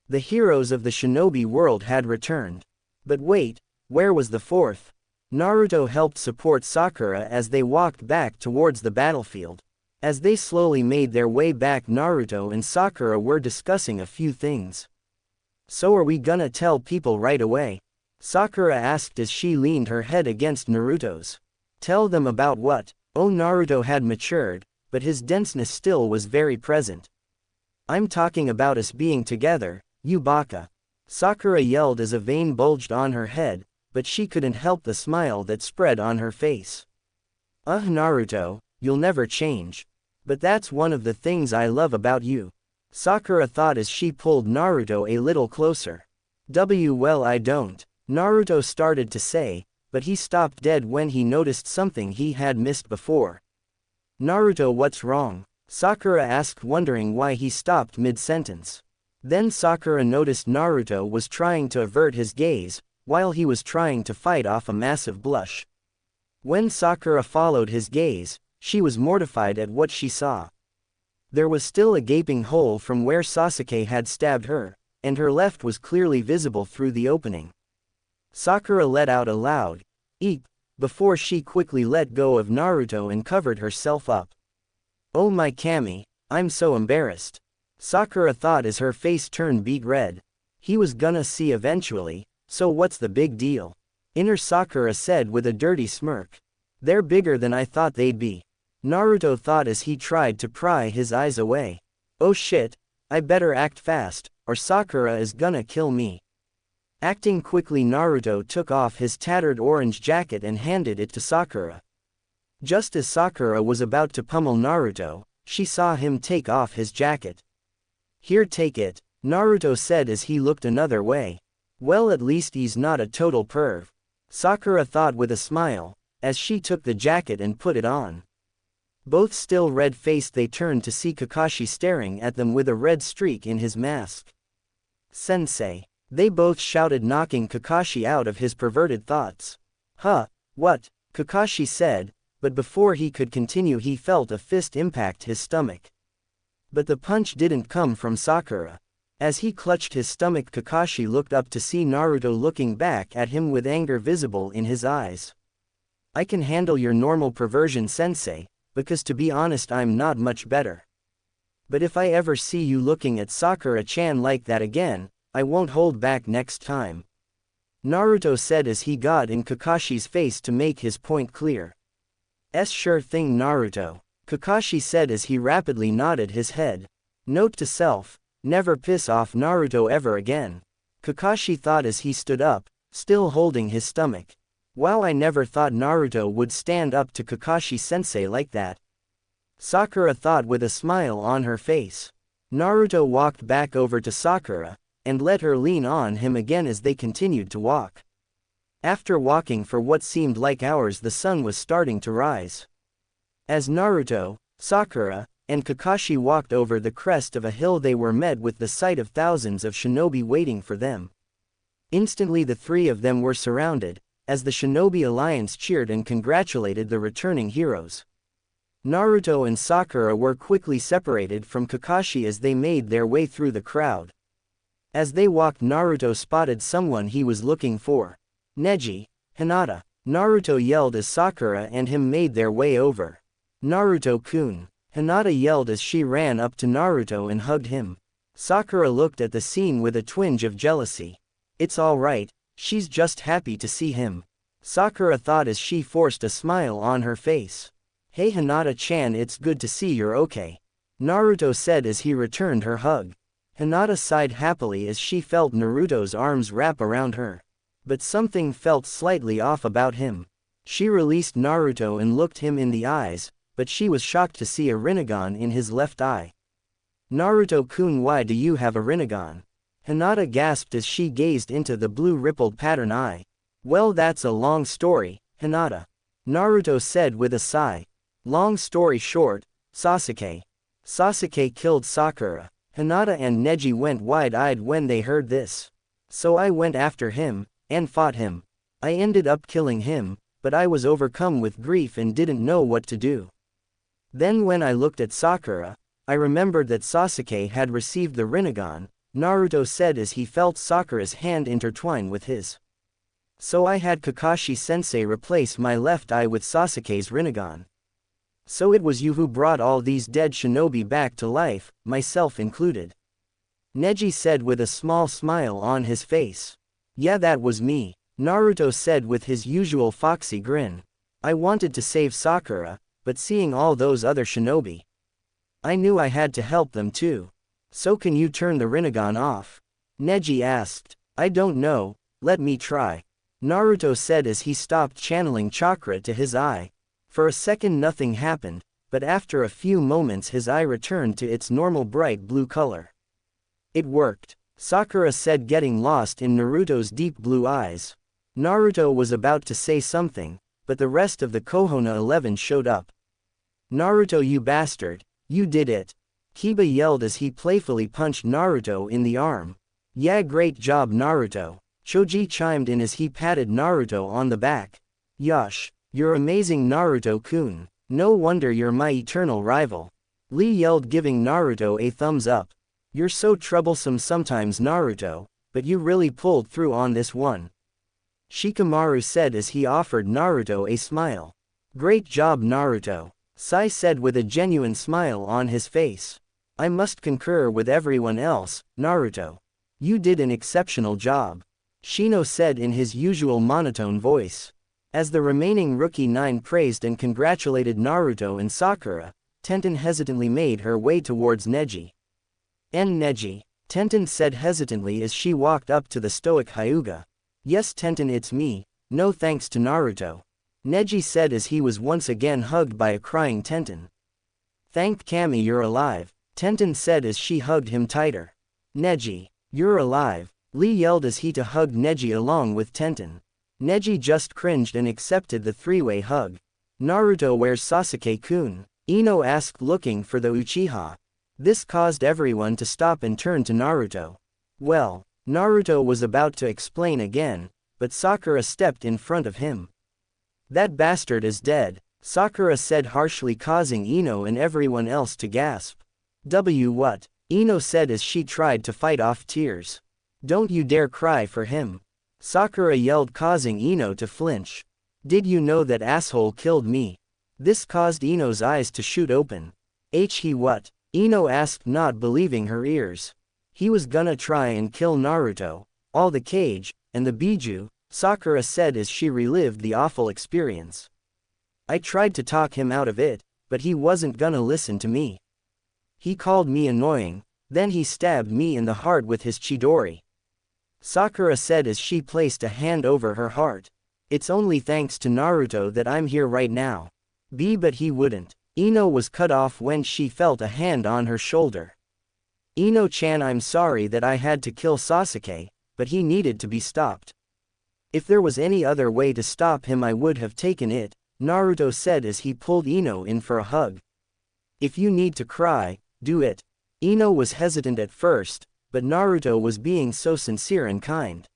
The heroes of the shinobi world had returned. But wait, where was the fourth? Naruto helped support Sakura as they walked back towards the battlefield. As they slowly made their way back, Naruto and Sakura were discussing a few things. So are we gonna tell people right away? Sakura asked as she leaned her head against Naruto's. Tell them about what? Oh, Naruto had matured, but his denseness still was very present. I'm talking about us being together, you baka. Sakura yelled as a vein bulged on her head, but she couldn't help the smile that spread on her face. Naruto, you'll never change. But that's one of the things I love about you. Sakura thought as she pulled Naruto a little closer. Well, I don't. Naruto started to say, but he stopped dead when he noticed something he had missed before. Naruto, what's wrong? Sakura asked, wondering why he stopped mid-sentence. Then Sakura noticed Naruto was trying to avert his gaze, while he was trying to fight off a massive blush. When Sakura followed his gaze, she was mortified at what she saw. There was still a gaping hole from where Sasuke had stabbed her, and her left was clearly visible through the opening. Sakura let out a loud eep before she quickly let go of Naruto and covered herself up. Oh my Kami, I'm so embarrassed. Sakura thought as her face turned beet red. He was gonna see eventually, so what's the big deal? Inner Sakura said with a dirty smirk. They're bigger than I thought they'd be. Naruto thought as he tried to pry his eyes away. Oh shit, I better act fast, or Sakura is gonna kill me. Acting quickly, Naruto took off his tattered orange jacket and handed it to Sakura. Just as Sakura was about to pummel Naruto, she saw him take off his jacket. Here, take it, Naruto said as he looked another way. Well, at least he's not a total perv. Sakura thought with a smile, as she took the jacket and put it on. Both still red-faced, they turned to see Kakashi staring at them with a red streak in his mask. Sensei. They both shouted, knocking Kakashi out of his perverted thoughts. Huh, what? Kakashi said, but before he could continue he felt a fist impact his stomach. But the punch didn't come from Sakura. As he clutched his stomach, Kakashi looked up to see Naruto looking back at him with anger visible in his eyes. I can handle your normal perversion, Sensei, because to be honest I'm not much better. But if I ever see you looking at Sakura-chan like that again, I won't hold back next time. Naruto said as he got in Kakashi's face to make his point clear. Sure thing, Naruto, Kakashi said as he rapidly nodded his head. Note to self, never piss off Naruto ever again. Kakashi thought as he stood up, still holding his stomach. Wow, I never thought Naruto would stand up to Kakashi-sensei like that. Sakura thought with a smile on her face. Naruto walked back over to Sakura, and let her lean on him again as they continued to walk. After walking for what seemed like hours, the sun was starting to rise. As Naruto, Sakura, and Kakashi walked over the crest of a hill, they were met with the sight of thousands of shinobi waiting for them. Instantly the three of them were surrounded, as the shinobi alliance cheered and congratulated the returning heroes. Naruto and Sakura were quickly separated from Kakashi as they made their way through the crowd. As they walked, Naruto spotted someone he was looking for. Neji, Hinata. Naruto yelled as Sakura and him made their way over. Naruto-kun. Hinata yelled as she ran up to Naruto and hugged him. Sakura looked at the scene with a twinge of jealousy. It's alright, she's just happy to see him. Sakura thought as she forced a smile on her face. Hey Hinata-chan, it's good to see you're okay. Naruto said as he returned her hug. Hinata sighed happily as she felt Naruto's arms wrap around her. But something felt slightly off about him. She released Naruto and looked him in the eyes, but she was shocked to see a Rinnegan in his left eye. Naruto-kun, why do you have a Rinnegan? Hinata gasped as she gazed into the blue rippled pattern eye. Well, that's a long story, Hinata. Naruto said with a sigh. Long story short, Sasuke. Sasuke killed Sakura. Hinata and Neji went wide-eyed when they heard this. So I went after him, and fought him. I ended up killing him, but I was overcome with grief and didn't know what to do. Then when I looked at Sakura, I remembered that Sasuke had received the Rinnegan, Naruto said as he felt Sakura's hand intertwine with his. So I had Kakashi-sensei replace my left eye with Sasuke's Rinnegan. So it was you who brought all these dead shinobi back to life, myself included. Neji said with a small smile on his face. Yeah, that was me, Naruto said with his usual foxy grin. I wanted to save Sakura, but seeing all those other shinobi, I knew I had to help them too. So can you turn the Rinnegan off? Neji asked. I don't know, let me try. Naruto said as he stopped channeling chakra to his eye. For a second nothing happened, but after a few moments his eye returned to its normal bright blue color. It worked, Sakura said, getting lost in Naruto's deep blue eyes. Naruto was about to say something, but the rest of the Konoha 11 showed up. Naruto, you bastard, you did it. Kiba yelled as he playfully punched Naruto in the arm. Yeah, great job Naruto, Choji chimed in as he patted Naruto on the back. Yosh, you're amazing Naruto-kun, no wonder you're my eternal rival. Lee yelled, giving Naruto a thumbs up. You're so troublesome sometimes Naruto, but you really pulled through on this one. Shikamaru said as he offered Naruto a smile. Great job Naruto, Sai said with a genuine smile on his face. I must concur with everyone else, Naruto. You did an exceptional job, Shino said in his usual monotone voice. As the remaining rookie 9 praised and congratulated Naruto and Sakura, Tenten hesitantly made her way towards Neji. Neji, Tenten said hesitantly as she walked up to the stoic Hyuga. Yes Tenten, it's me, no thanks to Naruto, Neji said as he was once again hugged by a crying Tenten. Thank Kami you're alive, Tenten said as she hugged him tighter. Neji, you're alive, Lee yelled as he hugged Neji along with Tenten. Neji just cringed and accepted the three-way hug. Naruto, where's Sasuke-kun? Ino asked, looking for the Uchiha. This caused everyone to stop and turn to Naruto. Well, Naruto was about to explain again, but Sakura stepped in front of him. That bastard is dead, Sakura said harshly, causing Ino and everyone else to gasp. What? Ino said as she tried to fight off tears. Don't you dare cry for him, Sakura yelled, causing Ino to flinch. Did you know that asshole killed me? This caused Ino's eyes to shoot open. He what? Ino asked, not believing her ears. He was gonna try and kill Naruto, all the cage, and the Biju, Sakura said as she relived the awful experience. I tried to talk him out of it, but he wasn't gonna listen to me. He called me annoying, then he stabbed me in the heart with his Chidori, Sakura said as she placed a hand over her heart. It's only thanks to Naruto that I'm here right now. But he wouldn't. Ino was cut off when she felt a hand on her shoulder. Ino-chan, I'm sorry that I had to kill Sasuke, but he needed to be stopped. If there was any other way to stop him I would have taken it, Naruto said as he pulled Ino in for a hug. If you need to cry, do it. Ino was hesitant at first, but Naruto was being so sincere and kind.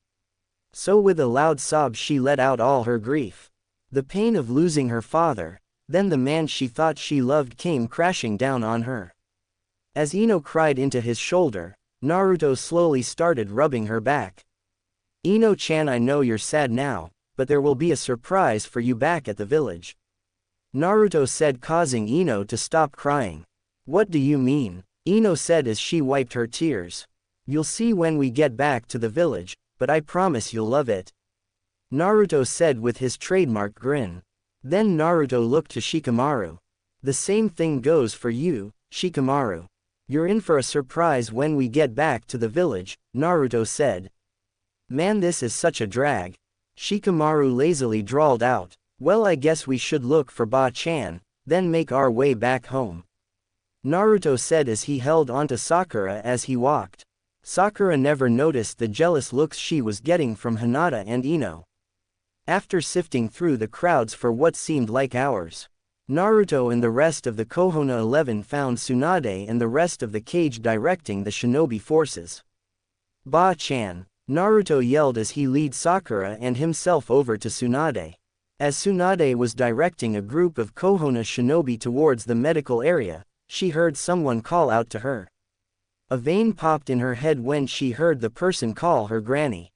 So with a loud sob she let out all her grief. The pain of losing her father, then the man she thought she loved, came crashing down on her. As Ino cried into his shoulder, Naruto slowly started rubbing her back. Ino-chan, I know you're sad now, but there will be a surprise for you back at the village, Naruto said, causing Ino to stop crying. What do you mean? Ino said as she wiped her tears. You'll see when we get back to the village, but I promise you'll love it, Naruto said with his trademark grin. Then Naruto looked to Shikamaru. The same thing goes for you, Shikamaru. You're in for a surprise when we get back to the village, Naruto said. Man, this is such a drag, Shikamaru lazily drawled out. Well, I guess we should look for Ba-chan, then make our way back home, Naruto said as he held onto Sakura as he walked. Sakura never noticed the jealous looks she was getting from Hinata and Ino. After sifting through the crowds for what seemed like hours, Naruto and the rest of the Konoha 11 found Tsunade and the rest of the cage directing the shinobi forces. Ba-chan, Naruto yelled as he led Sakura and himself over to Tsunade. As Tsunade was directing a group of Konoha shinobi towards the medical area, she heard someone call out to her. A vein popped in her head when she heard the person call her granny.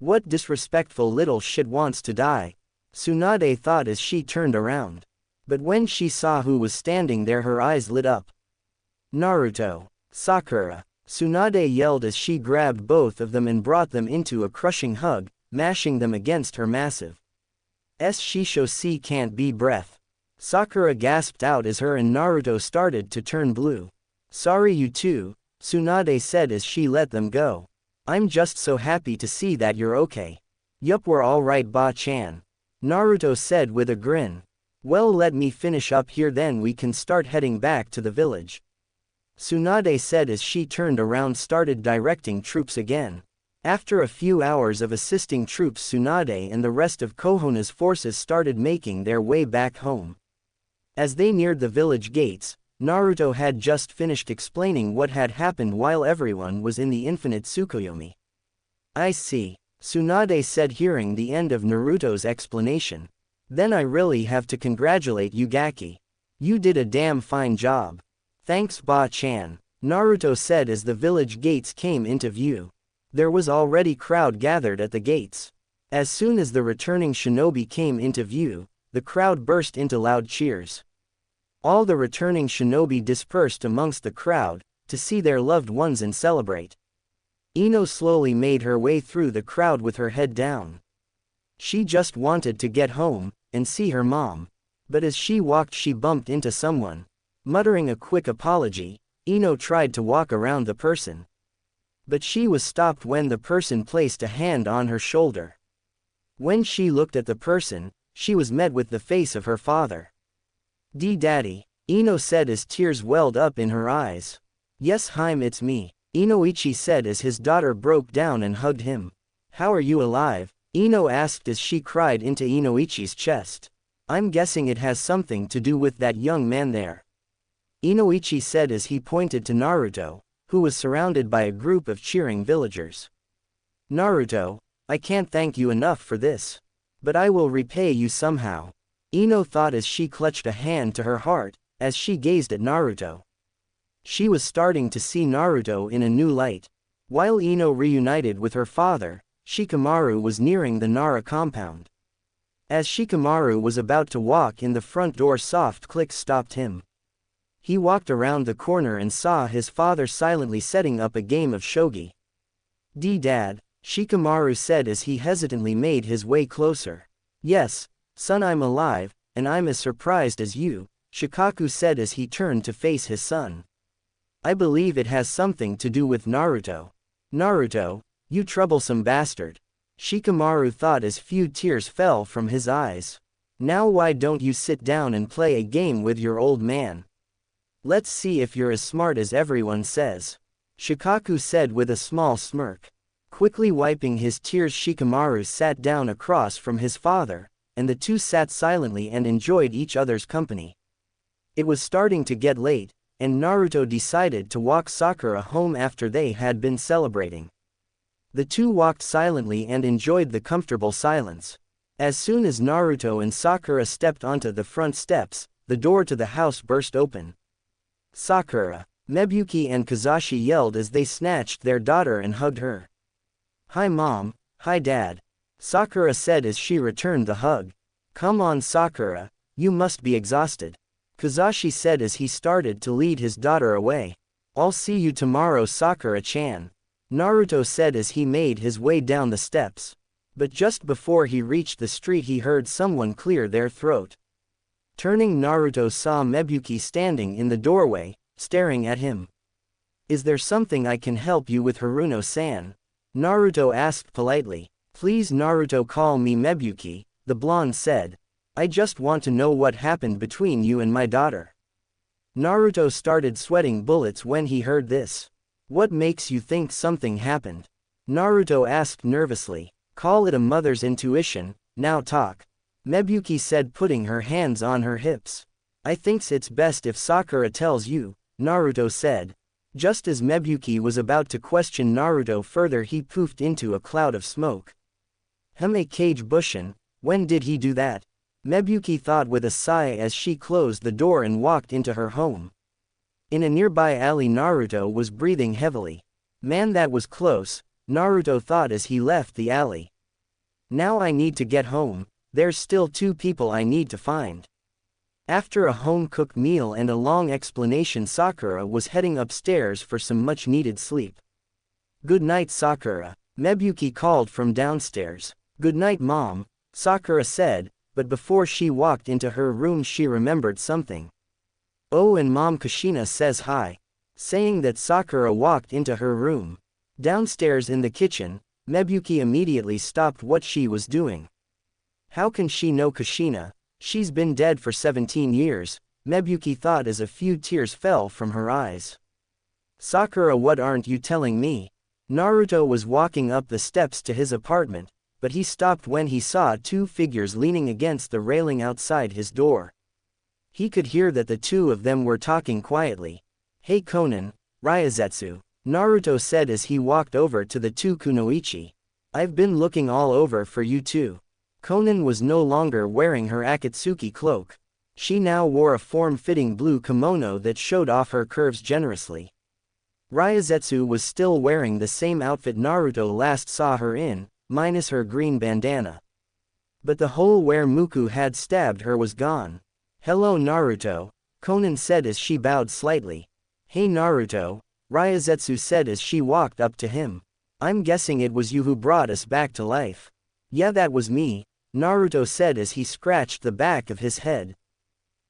What disrespectful little shit wants to die, Tsunade thought as she turned around. But when she saw who was standing there, her eyes lit up. Naruto, Sakura, Tsunade yelled as she grabbed both of them and brought them into a crushing hug, mashing them against her massive Shisho can't be breath. Sakura gasped out as her and Naruto started to turn blue. Sorry you too, Tsunade said as she let them go. I'm just so happy to see that you're okay. Yup, we're alright, Ba-chan, Naruto said with a grin. Well, let me finish up here, then we can start heading back to the village, Tsunade said as she turned around started directing troops again. After a few hours of assisting troops, Tsunade and the rest of Konoha's forces started making their way back home. As they neared the village gates, Naruto had just finished explaining what had happened while everyone was in the infinite Tsukuyomi. I see, Tsunade said hearing the end of Naruto's explanation. Then I really have to congratulate you, Gaki. You did a damn fine job. Thanks, Ba-chan, Naruto said as the village gates came into view. There was already crowd gathered at the gates. As soon as the returning shinobi came into view, the crowd burst into loud cheers. All the returning shinobi dispersed amongst the crowd, to see their loved ones and celebrate. Ino slowly made her way through the crowd with her head down. She just wanted to get home, and see her mom. But as she walked she bumped into someone. Muttering a quick apology, Ino tried to walk around the person. But she was stopped when the person placed a hand on her shoulder. When she looked at the person, she was met with the face of her father. Daddy, Ino said as tears welled up in her eyes. Yes, Haim, it's me, Inoichi said as his daughter broke down and hugged him. How are you alive? Ino asked as she cried into Inoichi's chest. I'm guessing it has something to do with that young man there, Inoichi said as he pointed to Naruto, who was surrounded by a group of cheering villagers. Naruto, I can't thank you enough for this. But I will repay you somehow, Ino thought as she clutched a hand to her heart, as she gazed at Naruto. She was starting to see Naruto in a new light. While Ino reunited with her father, Shikamaru was nearing the Nara compound. As Shikamaru was about to walk in, the front door soft clicks stopped him. He walked around the corner and saw his father silently setting up a game of shogi. Dad, Shikamaru said as he hesitantly made his way closer. Yes, son, I'm alive, and I'm as surprised as you, Shikaku said as he turned to face his son. I believe it has something to do with Naruto. Naruto, you troublesome bastard, Shikamaru thought as few tears fell from his eyes. Now why don't you sit down and play a game with your old man? Let's see if you're as smart as everyone says, Shikaku said with a small smirk. Quickly wiping his tears, Shikamaru sat down across from his father, and the two sat silently and enjoyed each other's company. It was starting to get late, and Naruto decided to walk Sakura home after they had been celebrating. The two walked silently and enjoyed the comfortable silence. As soon as Naruto and Sakura stepped onto the front steps, the door to the house burst open. Sakura, Mebuki and Kazashi yelled as they snatched their daughter and hugged her. Hi mom, hi dad, Sakura said as she returned the hug. Come on Sakura, you must be exhausted, Kazashi said as he started to lead his daughter away. I'll see you tomorrow, Sakura-chan, Naruto said as he made his way down the steps. But just before he reached the street he heard someone clear their throat. Turning, Naruto saw Mebuki standing in the doorway, staring at him. Is there something I can help you with, Haruno-san? Naruto asked politely. Please Naruto, call me Mebuki, the blonde said. I just want to know what happened between you and my daughter. Naruto started sweating bullets when he heard this. What makes you think something happened? Naruto asked nervously. Call it a mother's intuition, Now talk. Mebuki said, putting her hands on her hips. I thinks it's best if Sakura tells you, Naruto said. Just as Mebuki was about to question Naruto further, he poofed into a cloud of smoke. Kage Bushin, when did he do that? Mebuki thought with a sigh as she closed the door and walked into her home. In a nearby alley, Naruto was breathing heavily. Man, that was close, Naruto thought as he left the alley. Now I need to get home, there's still 2 people I need to find. After a home-cooked meal and a long explanation, Sakura was heading upstairs for some much-needed sleep. Good night, Sakura, Mebuki called from downstairs. Good night, Mom, Sakura said, but before she walked into her room she remembered something. Oh, and Mom, Kushina says hi. Saying that, Sakura walked into her room. Downstairs in the kitchen, Mebuki immediately stopped what she was doing. How can she know Kushina? She's been dead for 17 years, Mebuki thought as a few tears fell from her eyes. Sakura, what aren't you telling me? Naruto was walking up the steps to his apartment, but he stopped when he saw 2 figures leaning against the railing outside his door. He could hear that the 2 of them were talking quietly. Hey Konan, Ryazetsu, Naruto said as he walked over to the 2 kunoichi. I've been looking all over for you too. Konan was no longer wearing her Akatsuki cloak. She now wore a form-fitting blue kimono that showed off her curves generously. Ryazetsu was still wearing the same outfit Naruto last saw her in, minus her green bandana. But the hole where Muku had stabbed her was gone. Hello Naruto, Konan said as she bowed slightly. Hey Naruto, Ryazetsu said as she walked up to him. I'm guessing it was you who brought us back to life. Yeah, that was me, Naruto said as he scratched the back of his head.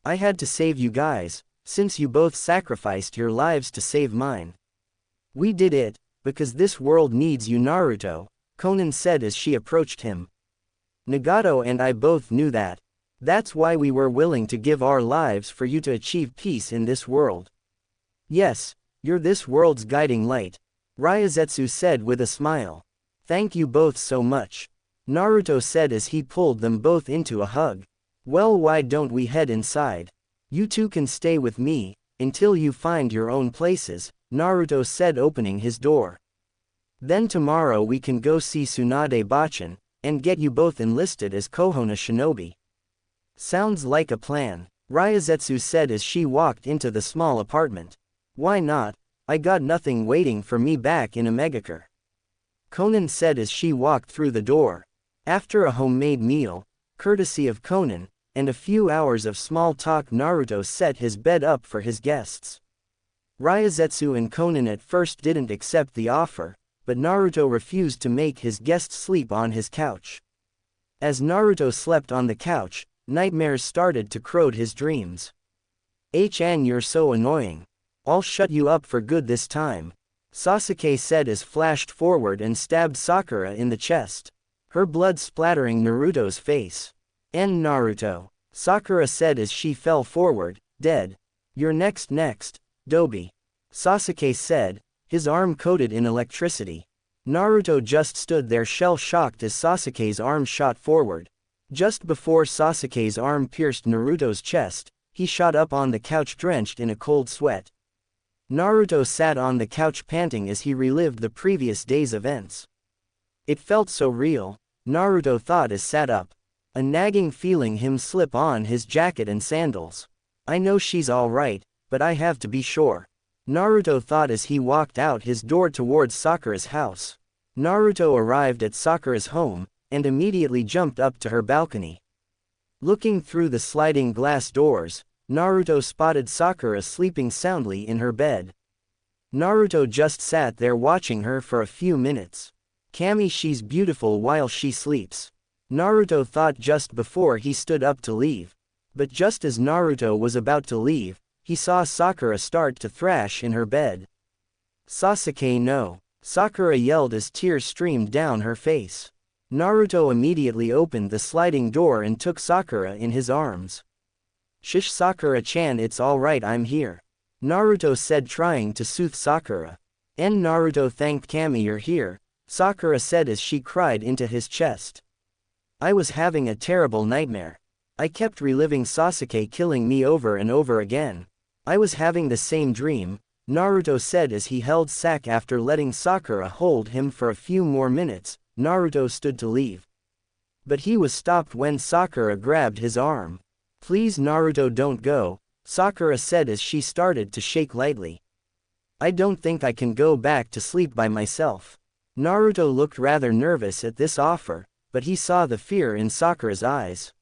I had to save you guys, since you both sacrificed your lives to save mine. We did it, because this world needs you, Naruto, Konan said as she approached him. Nagato and I both knew that. That's why we were willing to give our lives for you to achieve peace in this world. Yes, you're this world's guiding light, Ryazetsu said with a smile. Thank you both so much, Naruto said as he pulled them both into a hug. Well, why don't we head inside? You 2 can stay with me, until you find your own places, Naruto said, opening his door. Then tomorrow we can go see Tsunade Bachin, and get you both enlisted as Kohono shinobi. Sounds like a plan, Ryazetsu said as she walked into the small apartment. Why not? I got nothing waiting for me back in Omegakure, Konan said as she walked through the door. After a homemade meal, courtesy of Konan, and a few hours of small talk, Naruto set his bed up for his guests. Ryazetsu and Konan at first didn't accept the offer, but Naruto refused to make his guests sleep on his couch. As Naruto slept on the couch, nightmares started to crowd his dreams. "Hn, you're so annoying. I'll shut you up for good this time," Sasuke said as flashed forward and stabbed Sakura in the chest, her blood splattering Naruto's face. "N Naruto," Sakura said as she fell forward, dead. "You're next, Dobi," Sasuke said, his arm coated in electricity. Naruto just stood there shell-shocked as Sasuke's arm shot forward. Just before Sasuke's arm pierced Naruto's chest, he shot up on the couch drenched in a cold sweat. Naruto sat on the couch panting as he relived the previous day's events. It felt so real, Naruto thought as sat up. A nagging feeling him slip on his jacket and sandals. "I know she's alright, but I have to be sure," Naruto thought as he walked out his door towards Sakura's house. Naruto arrived at Sakura's home, and immediately jumped up to her balcony. Looking through the sliding glass doors, Naruto spotted Sakura sleeping soundly in her bed. Naruto just sat there watching her for a few minutes. "Kami, she's beautiful while she sleeps," Naruto thought just before he stood up to leave. But just as Naruto was about to leave, he saw Sakura start to thrash in her bed. "Sasuke, no," Sakura yelled as tears streamed down her face. Naruto immediately opened the sliding door and took Sakura in his arms. "Shish, Sakura-chan, it's alright, I'm here," Naruto said, trying to soothe Sakura. "And Naruto, thank Kami you're here," Sakura said as she cried into his chest. I was having a terrible nightmare. I kept reliving Sasuke killing me over and over again. I was having the same dream, Naruto said as he held Sake after letting Sakura hold him for a few more minutes. Naruto stood to leave. But he was stopped when Sakura grabbed his arm. Please Naruto, don't go, Sakura said as she started to shake lightly. I don't think I can go back to sleep by myself. Naruto looked rather nervous at this offer, but he saw the fear in Sakura's eyes.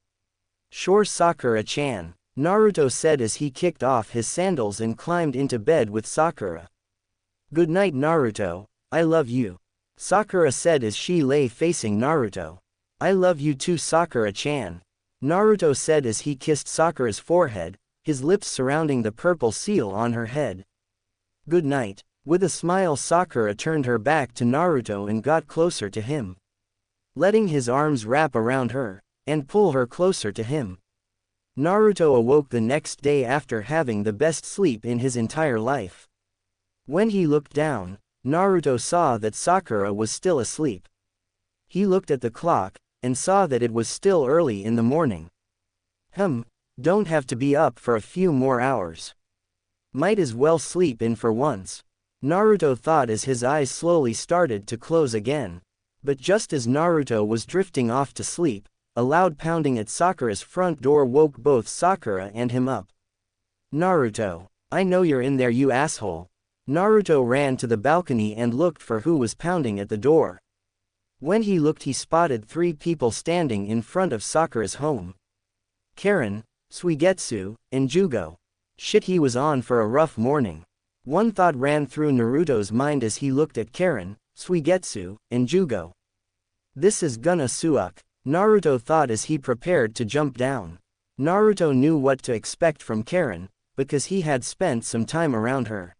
Sure Sakura-chan, Naruto said as he kicked off his sandals and climbed into bed with Sakura. Good night Naruto, I love you, Sakura said as she lay facing Naruto. I love you too Sakura-chan, Naruto said as he kissed Sakura's forehead, his lips surrounding the purple seal on her head. Good night. With a smile Sakura turned her back to Naruto and got closer to him. Letting his arms wrap around her, and pull her closer to him. Naruto awoke the next day after having the best sleep in his entire life. When he looked down, Naruto saw that Sakura was still asleep. He looked at the clock, and saw that it was still early in the morning. Don't have to be up for a few more hours. Might as well sleep in for once, Naruto thought as his eyes slowly started to close again. But just as Naruto was drifting off to sleep, a loud pounding at Sakura's front door woke both Sakura and him up. Naruto, I know you're in there you asshole. Naruto ran to the balcony and looked for who was pounding at the door. When he looked he spotted 3 people standing in front of Sakura's home. Karen, Suigetsu, and Jugo. Shit, he was on for a rough morning. One thought ran through Naruto's mind as he looked at Karen, Suigetsu, and Jugo. This is gonna suck, Naruto thought as he prepared to jump down. Naruto knew what to expect from Karen, because he had spent some time around her.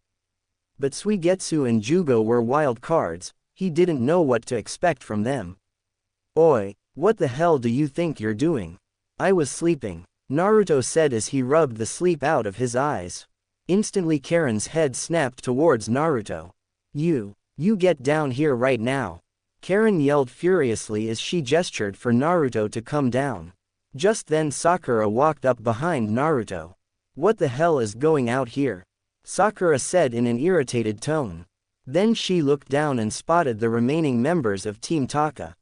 But Suigetsu and Jugo were wild cards, he didn't know what to expect from them. Oi, what the hell do you think you're doing? I was sleeping, Naruto said as he rubbed the sleep out of his eyes. Instantly Karen's head snapped towards Naruto. You get down here right now. Karen yelled furiously as she gestured for Naruto to come down. Just then Sakura walked up behind Naruto. What the hell is going out here? Sakura said in an irritated tone. Then she looked down and spotted the remaining members of Team Taka.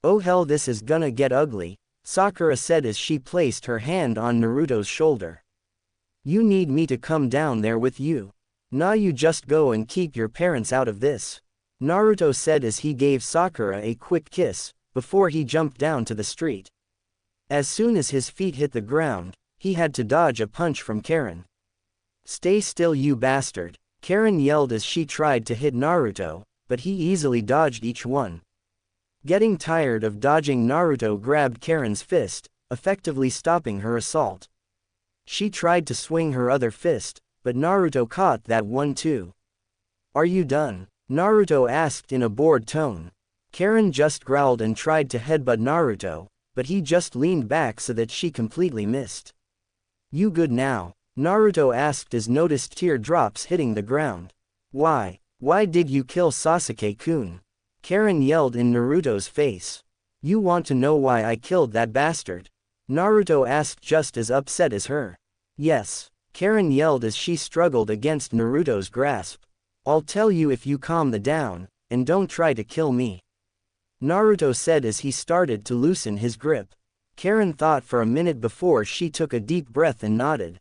Oh hell, this is gonna get ugly, Sakura said as she placed her hand on Naruto's shoulder. You need me to come down there with you? Nah, you just go and keep your parents out of this, Naruto said as he gave Sakura a quick kiss, before he jumped down to the street. As soon as his feet hit the ground, he had to dodge a punch from Karen. Stay still you bastard, Karen yelled as she tried to hit Naruto, but he easily dodged each one. Getting tired of dodging, Naruto grabbed Karen's fist, effectively stopping her assault. She tried to swing her other fist, but Naruto caught that one too. Are you done? Naruto asked in a bored tone. Karen just growled and tried to headbutt Naruto, but he just leaned back so that she completely missed. You good now? Naruto asked as noticed teardrops hitting the ground. Why did you kill Sasuke-kun? Karen yelled in Naruto's face. You want to know why I killed that bastard? Naruto asked just as upset as her. Yes, Karen yelled as she struggled against Naruto's grasp. I'll tell you if you calm down, and don't try to kill me, Naruto said as he started to loosen his grip. Karen thought for a minute before she took a deep breath and nodded.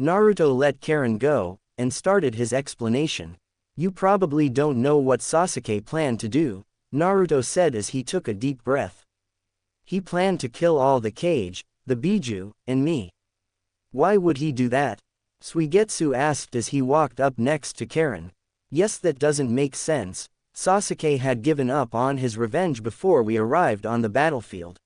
Naruto let Karen go, and started his explanation. You probably don't know what Sasuke planned to do, Naruto said as he took a deep breath. He planned to kill all the Kage, the Biju, and me. Why would he do that? Suigetsu asked as he walked up next to Karen. Yes, that doesn't make sense. Sasuke had given up on his revenge before we arrived on the battlefield,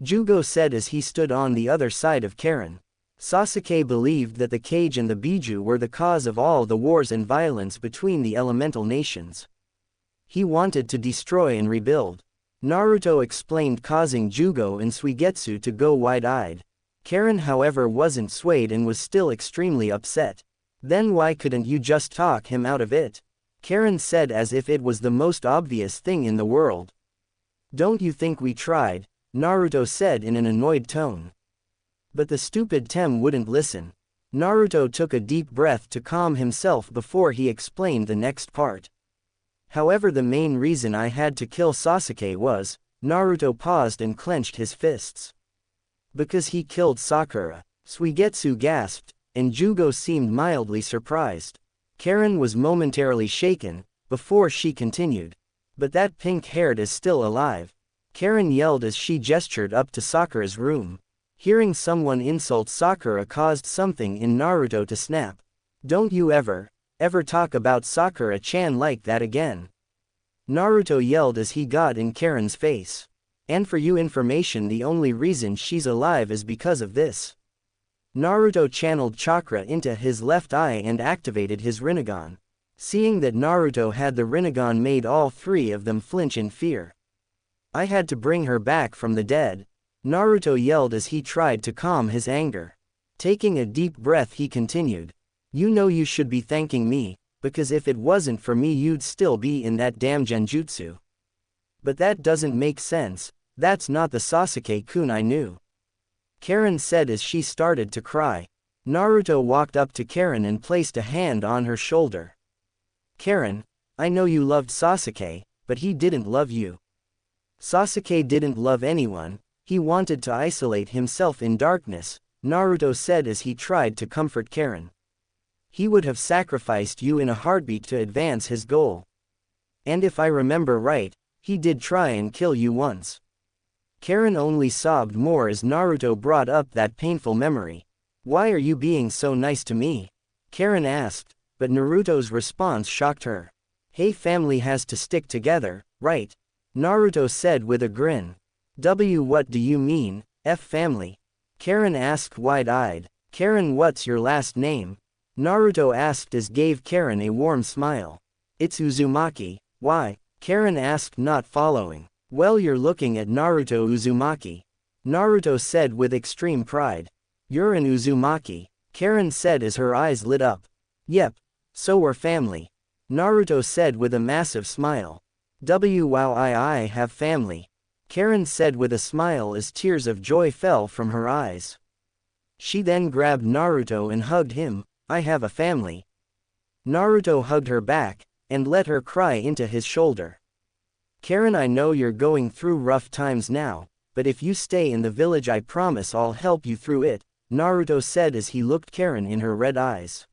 Jugo said as he stood on the other side of Karen. Sasuke believed that the Kage and the Biju were the cause of all the wars and violence between the elemental nations. He wanted to destroy and rebuild, Naruto explained, causing Jugo and Suigetsu to go wide-eyed. Karen however wasn't swayed and was still extremely upset. Then why couldn't you just talk him out of it? Karen said as if it was the most obvious thing in the world. Don't you think we tried? Naruto said in an annoyed tone. But the stupid Tem wouldn't listen. Naruto took a deep breath to calm himself before he explained the next part. However, the main reason I had to kill Sasuke was, Naruto paused and clenched his fists. Because he killed Sakura. Suigetsu gasped, and Jugo seemed mildly surprised. Karen was momentarily shaken, before she continued. But that pink-haired is still alive. Karen yelled as she gestured up to Sakura's room. Hearing someone insult Sakura caused something in Naruto to snap. Don't you ever talk about Sakura-chan like that again. Naruto yelled as he got in Karen's face. And for you information, the only reason she's alive is because of this. Naruto channeled chakra into his left eye and activated his Rinnegan. Seeing that Naruto had the Rinnegan made all three of them flinch in fear. I had to bring her back from the dead. Naruto yelled as he tried to calm his anger. Taking a deep breath, he continued. You know you should be thanking me, because if it wasn't for me you'd still be in that damn genjutsu. But that doesn't make sense, that's not the Sasuke-kun I knew. Karen said as she started to cry. Naruto walked up to Karen and placed a hand on her shoulder. Karen, I know you loved Sasuke, but he didn't love you. Sasuke didn't love anyone, he wanted to isolate himself in darkness, Naruto said as he tried to comfort Karen. He would have sacrificed you in a heartbeat to advance his goal. And if I remember right, he did try and kill you once. Karen only sobbed more as Naruto brought up that painful memory. Why are you being so nice to me? Karen asked, but Naruto's response shocked her. Hey, family has to stick together, right? Naruto said with a grin. What do you mean, F family? Karen asked wide-eyed. Karen, what's your last name? Naruto asked as gave Karen a warm smile. It's Uzumaki. Why? Karen asked, not following. Well, you're looking at Naruto Uzumaki. Naruto said with extreme pride. You're an Uzumaki, Karen said as her eyes lit up. Yep, so we're family. Naruto said with a massive smile. Wow, I have family. Karen said with a smile as tears of joy fell from her eyes. She then grabbed Naruto and hugged him. I have a family. Naruto hugged her back, and let her cry into his shoulder. Karen, I know you're going through rough times now, but if you stay in the village I promise I'll help you through it, Naruto said as he looked Karen in her red eyes.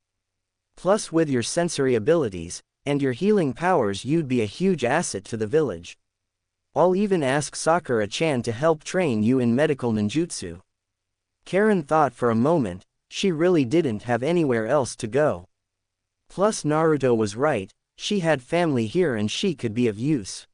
Plus with your sensory abilities, and your healing powers you'd be a huge asset to the village. I'll even ask Sakura-chan to help train you in medical ninjutsu. Karen thought for a moment, she really didn't have anywhere else to go. Plus Naruto was right, she had family here and she could be of use.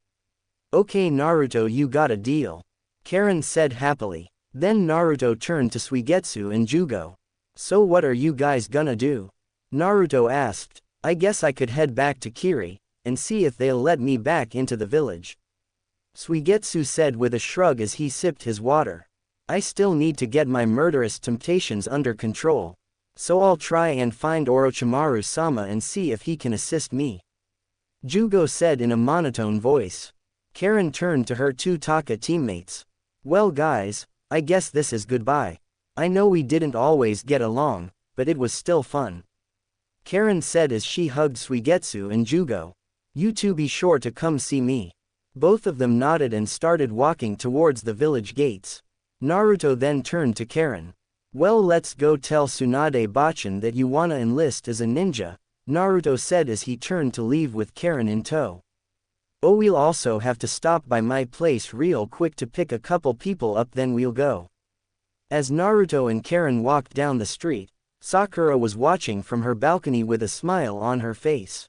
Okay Naruto, you got a deal. Karen said happily. Then Naruto turned to Suigetsu and Jugo. So what are you guys gonna do? Naruto asked. I guess I could head back to Kiri, and see if they'll let me back into the village. Suigetsu said with a shrug as he sipped his water. I still need to get my murderous temptations under control. So I'll try and find Orochimaru-sama and see if he can assist me. Jugo said in a monotone voice. Karen turned to her two Taka teammates. Well guys, I guess this is goodbye. I know we didn't always get along, but it was still fun. Karen said as she hugged Suigetsu and Jugo. You two be sure to come see me. Both of them nodded and started walking towards the village gates. Naruto then turned to Karen. Well, let's go tell Tsunade Bachan that you wanna enlist as a ninja, Naruto said as he turned to leave with Karen in tow. Oh, we'll also have to stop by my place real quick to pick a couple people up, then we'll go. As Naruto and Karen walked down the street, Sakura was watching from her balcony with a smile on her face.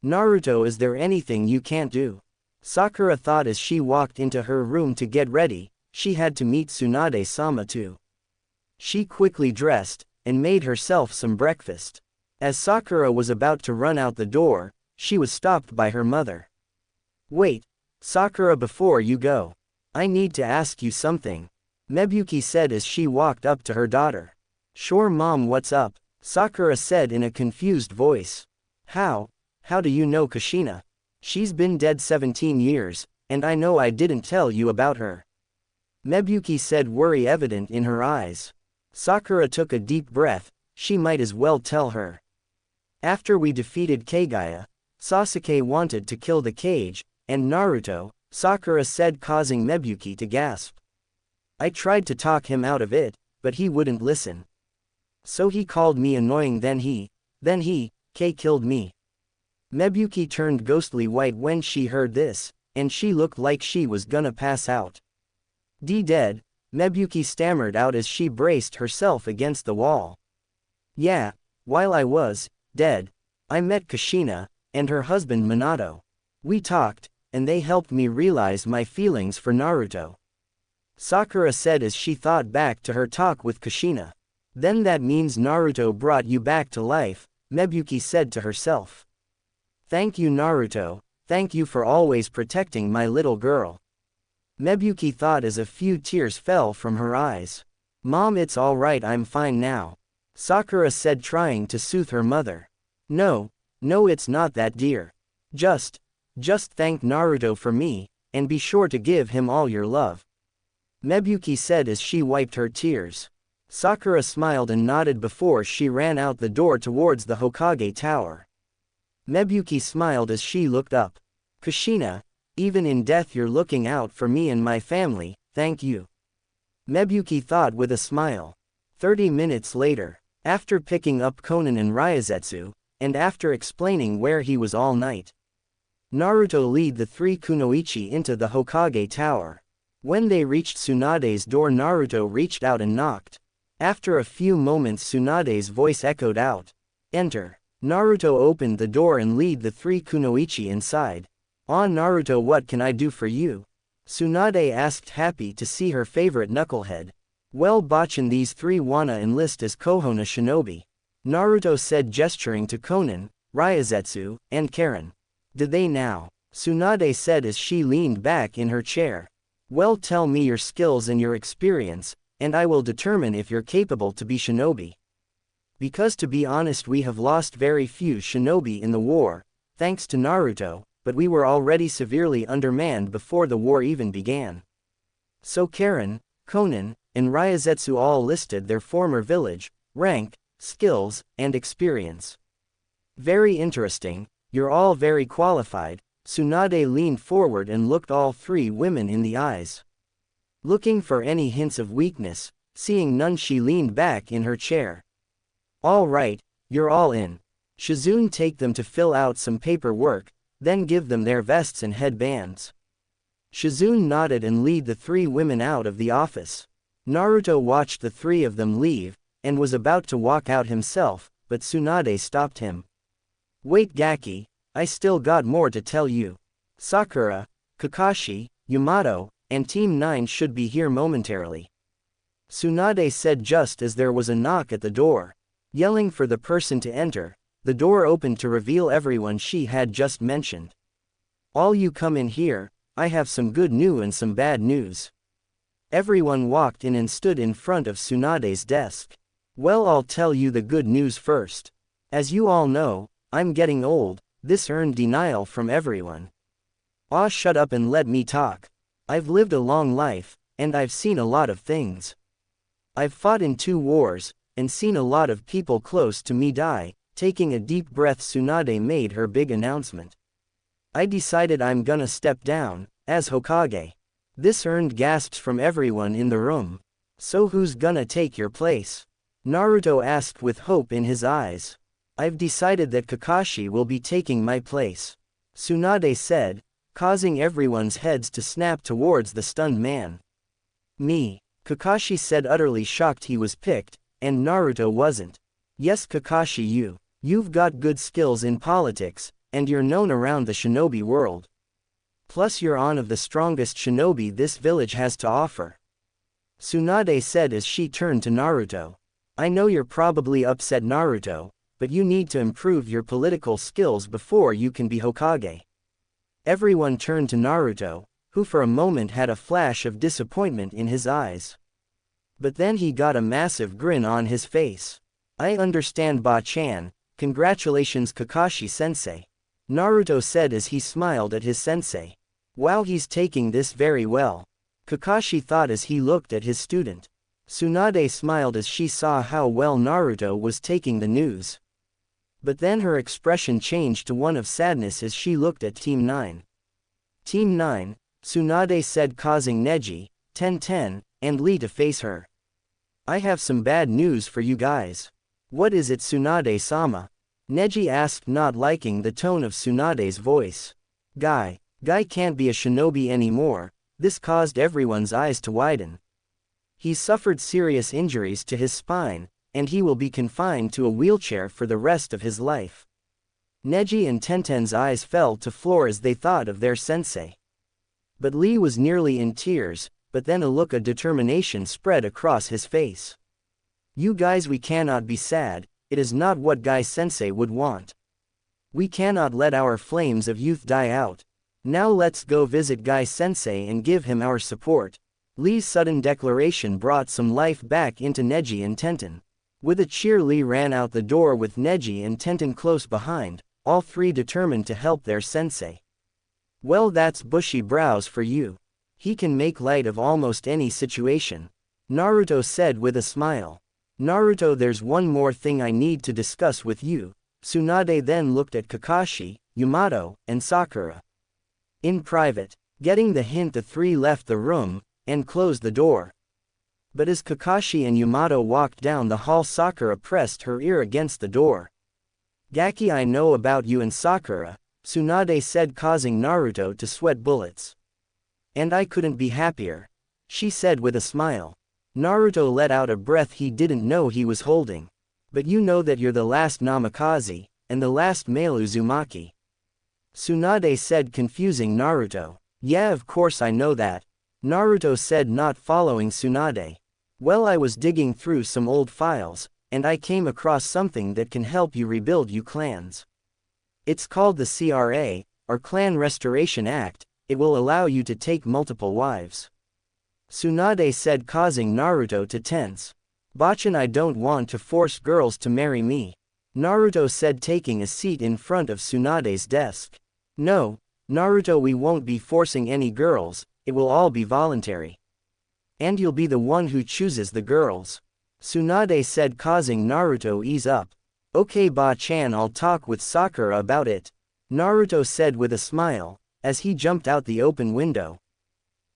Naruto, is there anything you can't do? Sakura thought as she walked into her room to get ready, she had to meet Tsunade-sama too. She quickly dressed, and made herself some breakfast. As Sakura was about to run out the door, she was stopped by her mother. Wait, Sakura, before you go. I need to ask you something, Mebuki said as she walked up to her daughter. Sure mom, what's up? Sakura said in a confused voice. How do you know Kushina? She's been dead 17 years, and I know I didn't tell you about her. Mebuki said, worry evident in her eyes. Sakura took a deep breath, she might as well tell her. After we defeated Kagaya, Sasuke wanted to kill the Kage, and Naruto, Sakura said, causing Mebuki to gasp. I tried to talk him out of it, but he wouldn't listen. So he called me annoying, then he, killed me. Mebuki turned ghostly white when she heard this, and she looked like she was gonna pass out. Dead, Mebuki stammered out as she braced herself against the wall. Yeah, while I was dead, I met Kushina, and her husband Minato. We talked, and they helped me realize my feelings for Naruto. Sakura said as she thought back to her talk with Kushina. Then that means Naruto brought you back to life, Mebuki said to herself. Thank you, Naruto, thank you for always protecting my little girl. Mebuki thought as a few tears fell from her eyes. Mom, it's alright, I'm fine now. Sakura said, trying to soothe her mother. No, it's not that, dear. Just thank Naruto for me, and be sure to give him all your love. Mebuki said as she wiped her tears. Sakura smiled and nodded before she ran out the door towards the Hokage tower. Mebuki smiled as she looked up. Kushina, even in death you're looking out for me and my family, thank you. Mebuki thought with a smile. 30 minutes later, after picking up Konan and Ryazetsu, and after explaining where he was all night, Naruto led the three kunoichi into the Hokage tower. When they reached Tsunade's door, Naruto reached out and knocked. After a few moments, Tsunade's voice echoed out. Enter. Naruto opened the door and led the three kunoichi inside. Ah, Naruto, what can I do for you? Tsunade asked, happy to see her favorite knucklehead. Well, Bachan, these three wanna enlist as Kohona shinobi. Naruto said, gesturing to Konan, Ryazetsu, and Karen. Did they now? Tsunade said as she leaned back in her chair. Well, tell me your skills and your experience, and I will determine if you're capable to be shinobi. Because to be honest, we have lost very few shinobi in the war, thanks to Naruto, but we were already severely undermanned before the war even began. So Karen, Konan, and Ryazetsu all listed their former village, rank, skills, and experience. Very interesting, you're all very qualified. Tsunade leaned forward and looked all three women in the eyes. Looking for any hints of weakness, seeing none, she leaned back in her chair. All right, you're all in. Shizune, take them to fill out some paperwork, then give them their vests and headbands. Shizune nodded and led the three women out of the office. Naruto watched the three of them leave, and was about to walk out himself, but Tsunade stopped him. Wait, Gaki, I still got more to tell you. Sakura, Kakashi, Yamato, and Team 9 should be here momentarily. Tsunade said just as there was a knock at the door. Yelling for the person to enter, the door opened to reveal everyone she had just mentioned. All you come in here, I have some good news and some bad news. Everyone walked in and stood in front of Tsunade's desk. Well, I'll tell you the good news first. As you all know, I'm getting old, this earned denial from everyone. Ah, shut up and let me talk. I've lived a long life, and I've seen a lot of things. I've fought in 2 wars, and seen a lot of people close to me die. Taking a deep breath, Tsunade made her big announcement. I decided I'm gonna step down, as Hokage. This earned gasps from everyone in the room. So who's gonna take your place? Naruto asked with hope in his eyes. I've decided that Kakashi will be taking my place. Tsunade said, causing everyone's heads to snap towards the stunned man. Me? Kakashi said, utterly shocked he was picked, and Naruto wasn't. Yes, Kakashi, you've got good skills in politics, and you're known around the shinobi world. Plus you're one of the strongest shinobi this village has to offer. Tsunade said as she turned to Naruto. I know you're probably upset, Naruto, but you need to improve your political skills before you can be Hokage. Everyone turned to Naruto, who for a moment had a flash of disappointment in his eyes. But then he got a massive grin on his face. I understand, Ba-chan, congratulations Kakashi-sensei. Naruto said as he smiled at his sensei. Wow, he's taking this very well. Kakashi thought as he looked at his student. Tsunade smiled as she saw how well Naruto was taking the news. But then her expression changed to one of sadness as she looked at Team 9. Team 9, Tsunade said, causing Neji, Ten, and Lee to face her. I have some bad news for you guys. What is it, Tsunade-sama? Neji asked, not liking the tone of Tsunade's voice. Guy can't be a shinobi anymore. This caused everyone's eyes to widen. He suffered serious injuries to his spine, and he will be confined to a wheelchair for the rest of his life. Neji and Tenten's eyes fell to floor as they thought of their sensei. But Lee was nearly in tears, but then a look of determination spread across his face. You guys, we cannot be sad, it is not what Guy-sensei would want. We cannot let our flames of youth die out. Now let's go visit Guy-sensei and give him our support. Lee's sudden declaration brought some life back into Neji and Tenten. With a cheer, Lee ran out the door with Neji and Tenten close behind, all three determined to help their sensei. Well, that's bushy brows for you. He can make light of almost any situation, Naruto said with a smile. Naruto, there's one more thing I need to discuss with you. Tsunade then looked at Kakashi, Yamato, and Sakura. In private. Getting the hint, the three left the room, and closed the door. But as Kakashi and Yamato walked down the hall, Sakura pressed her ear against the door. Gaki, I know about you and Sakura, Tsunade said, causing Naruto to sweat bullets. And I couldn't be happier, she said with a smile. Naruto let out a breath he didn't know he was holding. But you know that you're the last Namikaze, and the last male Uzumaki. Tsunade said, confusing Naruto. Yeah, of course I know that, Naruto said, not following Tsunade. Well, I was digging through some old files, and I came across something that can help you rebuild you clans. It's called the CRA, or Clan Restoration Act. It will allow you to take multiple wives. Tsunade said, causing Naruto to tense. Bachan, I don't want to force girls to marry me, Naruto said, taking a seat in front of Tsunade's desk. No, Naruto, we won't be forcing any girls, it will all be voluntary. And you'll be the one who chooses the girls, Tsunade said, causing Naruto ease up. Okay, Ba-chan, I'll talk with Sakura about it, Naruto said with a smile, as he jumped out the open window.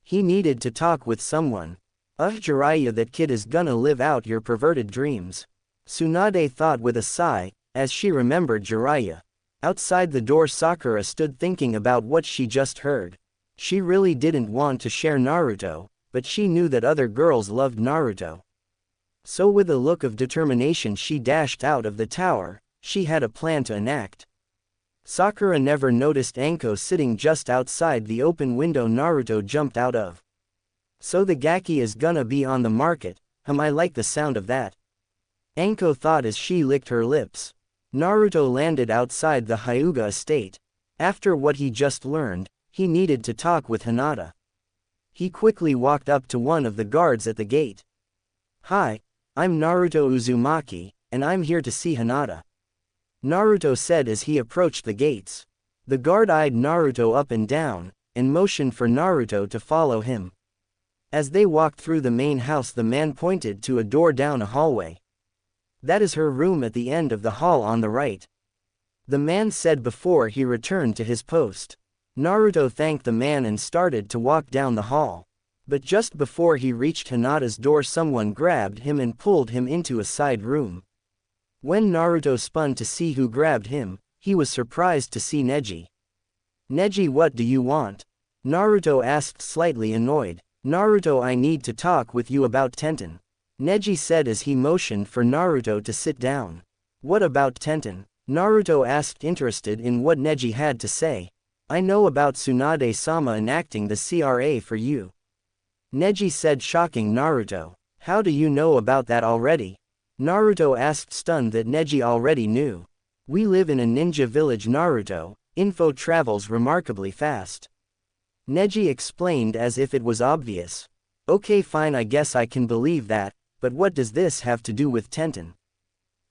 He needed to talk with someone. Jiraiya, that kid is gonna live out your perverted dreams, Tsunade thought with a sigh, as she remembered Jiraiya. Outside the door, Sakura stood thinking about what she just heard. She really didn't want to share Naruto, but she knew that other girls loved Naruto. So with a look of determination she dashed out of the tower. She had a plan to enact. Sakura never noticed Anko sitting just outside the open window Naruto jumped out of. So the Gaki is gonna be on the market, I like the sound of that, Anko thought as she licked her lips. Naruto landed outside the Hyuga estate. After what he just learned, he needed to talk with Hinata. He quickly walked up to one of the guards at the gate. Hi, I'm Naruto Uzumaki, and I'm here to see Hinata, Naruto said as he approached the gates. The guard eyed Naruto up and down, and motioned for Naruto to follow him. As they walked through the main house, the man pointed to a door down a hallway. That is her room at the end of the hall on the right, the man said before he returned to his post. Naruto thanked the man and started to walk down the hall. But just before he reached Hinata's door, someone grabbed him and pulled him into a side room. When Naruto spun to see who grabbed him, he was surprised to see Neji. Neji, what do you want? Naruto asked, slightly annoyed. Naruto, I need to talk with you about Tenten, Neji said as he motioned for Naruto to sit down. What about Tenten? Naruto asked, interested in what Neji had to say. I know about Tsunade-sama enacting the CRA for you, Neji said, shocking Naruto. How do you know about that already? Naruto asked, stunned that Neji already knew. We live in a ninja village, Naruto. Info travels remarkably fast, Neji explained as if it was obvious. Okay, fine, I guess I can believe that, but what does this have to do with Tenten?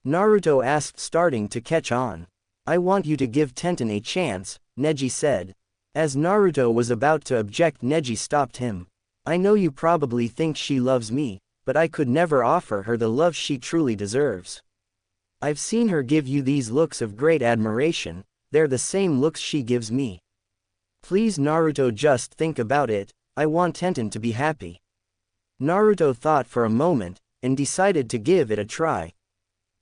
Naruto asked, starting to catch on. I want you to give Tenten a chance, Neji said. As Naruto was about to object, Neji stopped him. I know you probably think she loves me, but I could never offer her the love she truly deserves. I've seen her give you these looks of great admiration, they're the same looks she gives me. Please Naruto, just think about it, I want Tenten to be happy. Naruto thought for a moment, and decided to give it a try.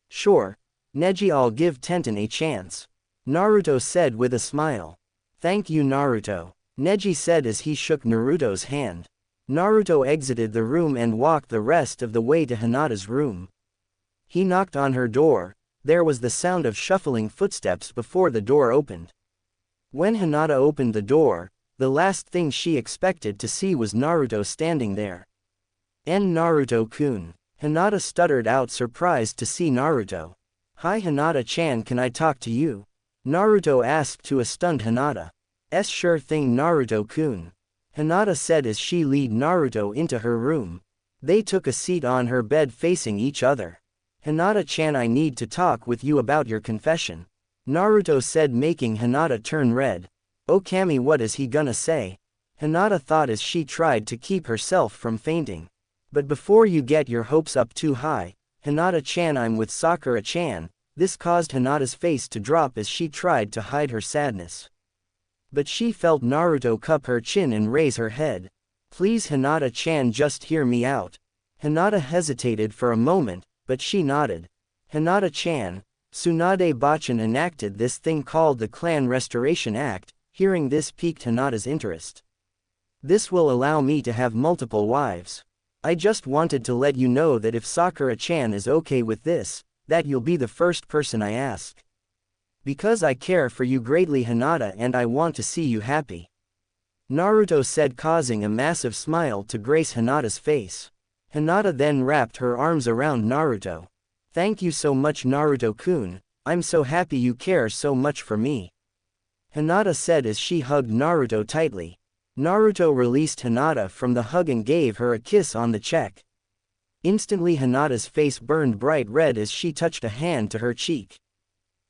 Sure, Neji, I'll give Tenten a chance. Naruto said with a smile. Thank you Naruto, Neji said as he shook Naruto's hand. Naruto exited the room and walked the rest of the way to Hinata's room. He knocked on her door, there was the sound of shuffling footsteps before the door opened. When Hinata opened the door, the last thing she expected to see was Naruto standing there. Naruto-kun. Hinata stuttered out, surprised to see Naruto. Hi Hinata-chan, can I talk to you? Naruto asked to a stunned Hinata. Sure thing Naruto-kun. Hinata said as she led Naruto into her room. They took a seat on her bed facing each other. Hinata-chan, I need to talk with you about your confession. Naruto said, making Hinata turn red. Oh Kami, what is he gonna say? Hinata thought as she tried to keep herself from fainting. But before you get your hopes up too high, Hinata-chan, I'm with Sakura-chan. This caused Hinata's face to drop as she tried to hide her sadness. But she felt Naruto cup her chin and raise her head. Please Hinata-chan, just hear me out. Hinata hesitated for a moment, but she nodded. Hinata-chan, Tsunade Bachan enacted this thing called the Clan Restoration Act. Hearing this piqued Hinata's interest. This will allow me to have multiple wives. I just wanted to let you know that if Sakura-chan is okay with this, that you'll be the first person I ask. Because I care for you greatly Hinata, and I want to see you happy. Naruto said, causing a massive smile to grace Hinata's face. Hinata then wrapped her arms around Naruto. Thank you so much Naruto-kun, I'm so happy you care so much for me. Hinata said as she hugged Naruto tightly. Naruto released Hinata from the hug and gave her a kiss on the cheek. Instantly Hinata's face burned bright red as she touched a hand to her cheek.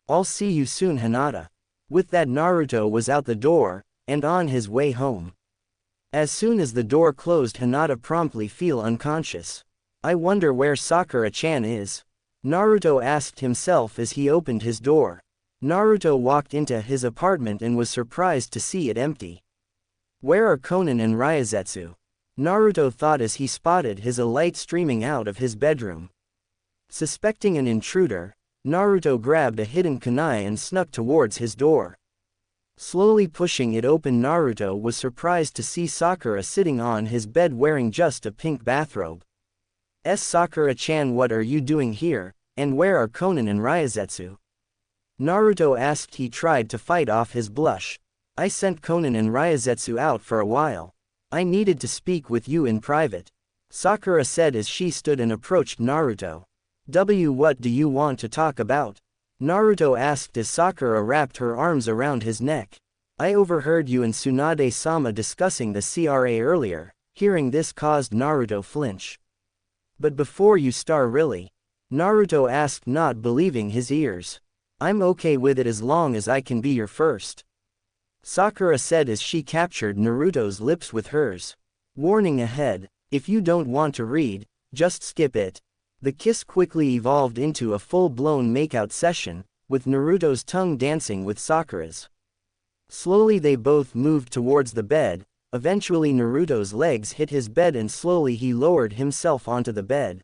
I'll see you soon Hinata. With that Naruto was out the door, and on his way home. As soon as the door closed Hinata promptly fell unconscious. I wonder where Sakura-chan is? Naruto asked himself as he opened his door. Naruto walked into his apartment and was surprised to see it empty. Where are Konan and Ryazetsu? Naruto thought as he spotted a light streaming out of his bedroom. Suspecting an intruder, Naruto grabbed a hidden kunai and snuck towards his door. Slowly pushing it open, Naruto was surprised to see Sakura sitting on his bed wearing just a pink bathrobe. Sakura-chan, what are you doing here, and where are Konan and Ryazetsu? Naruto asked. He tried to fight off his blush. I sent Konan and Ryazetsu out for a while. I needed to speak with you in private. Sakura said as she stood and approached Naruto. What do you want to talk about? Naruto asked as Sakura wrapped her arms around his neck. I overheard you and Tsunade-sama discussing the CRA earlier. Hearing this caused Naruto flinch. But before you start really? Naruto asked, not believing his ears. I'm okay with it as long as I can be your first. Sakura said as she captured Naruto's lips with hers. Warning ahead, if you don't want to read, just skip it. The kiss quickly evolved into a full-blown makeout session, with Naruto's tongue dancing with Sakura's. Slowly they both moved towards the bed. Eventually Naruto's legs hit his bed and slowly he lowered himself onto the bed.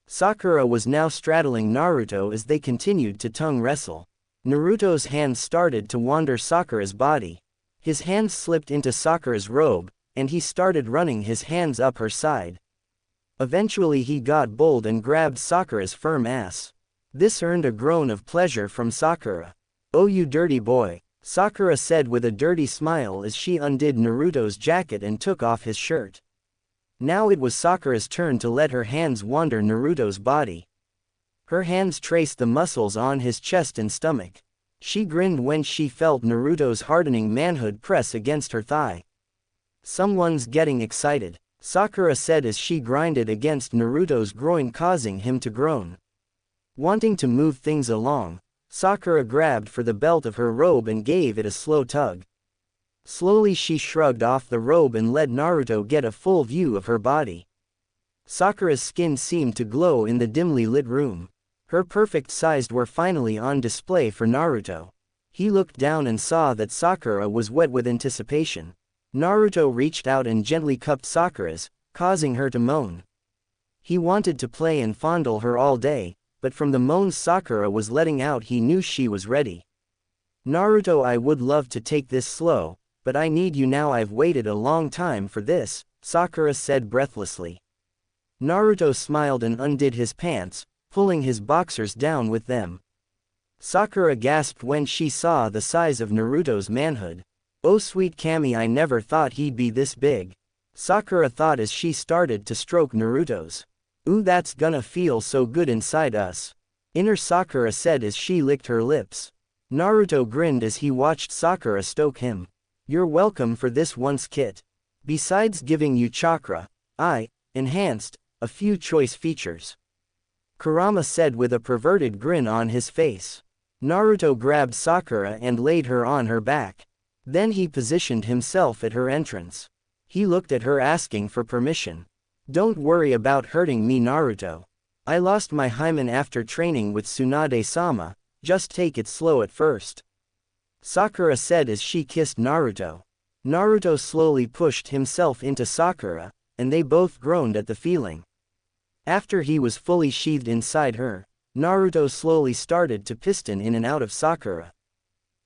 Sakura was now straddling Naruto as they continued to tongue wrestle. Naruto's hands started to wander Sakura's body. His hands slipped into Sakura's robe, and he started running his hands up her side. Eventually he got bold and grabbed Sakura's firm ass. This earned a groan of pleasure from Sakura. Oh you dirty boy, Sakura said with a dirty smile as she undid Naruto's jacket and took off his shirt. Now it was Sakura's turn to let her hands wander Naruto's body. Her hands traced the muscles on his chest and stomach. She grinned when she felt Naruto's hardening manhood press against her thigh. Someone's getting excited, Sakura said as she grinded against Naruto's groin, causing him to groan. Wanting to move things along, Sakura grabbed for the belt of her robe and gave it a slow tug. Slowly she shrugged off the robe and let Naruto get a full view of her body. Sakura's skin seemed to glow in the dimly lit room. Her perfect sized were finally on display for Naruto. He looked down and saw that Sakura was wet with anticipation. Naruto reached out and gently cupped Sakura's, causing her to moan. He wanted to play and fondle her all day, but from the moans Sakura was letting out he knew she was ready. Naruto, I would love to take this slow, but I need you now. I've waited a long time for this, Sakura said breathlessly. Naruto smiled and undid his pants, pulling his boxers down with them. Sakura gasped when she saw the size of Naruto's manhood. Oh sweet Kami, I never thought he'd be this big. Sakura thought as she started to stroke Naruto's. Ooh, that's gonna feel so good inside us. Inner Sakura said as she licked her lips. Naruto grinned as he watched Sakura stoke him. You're welcome for this once, Kit. Besides giving you chakra, I enhanced a few choice features. Kurama said with a perverted grin on his face. Naruto grabbed Sakura and laid her on her back. Then he positioned himself at her entrance. He looked at her asking for permission. Don't worry about hurting me, Naruto. I lost my hymen after training with Tsunade-sama, just take it slow at first. Sakura said as she kissed Naruto. Naruto slowly pushed himself into Sakura, and they both groaned at the feeling. After he was fully sheathed inside her, Naruto slowly started to piston in and out of Sakura,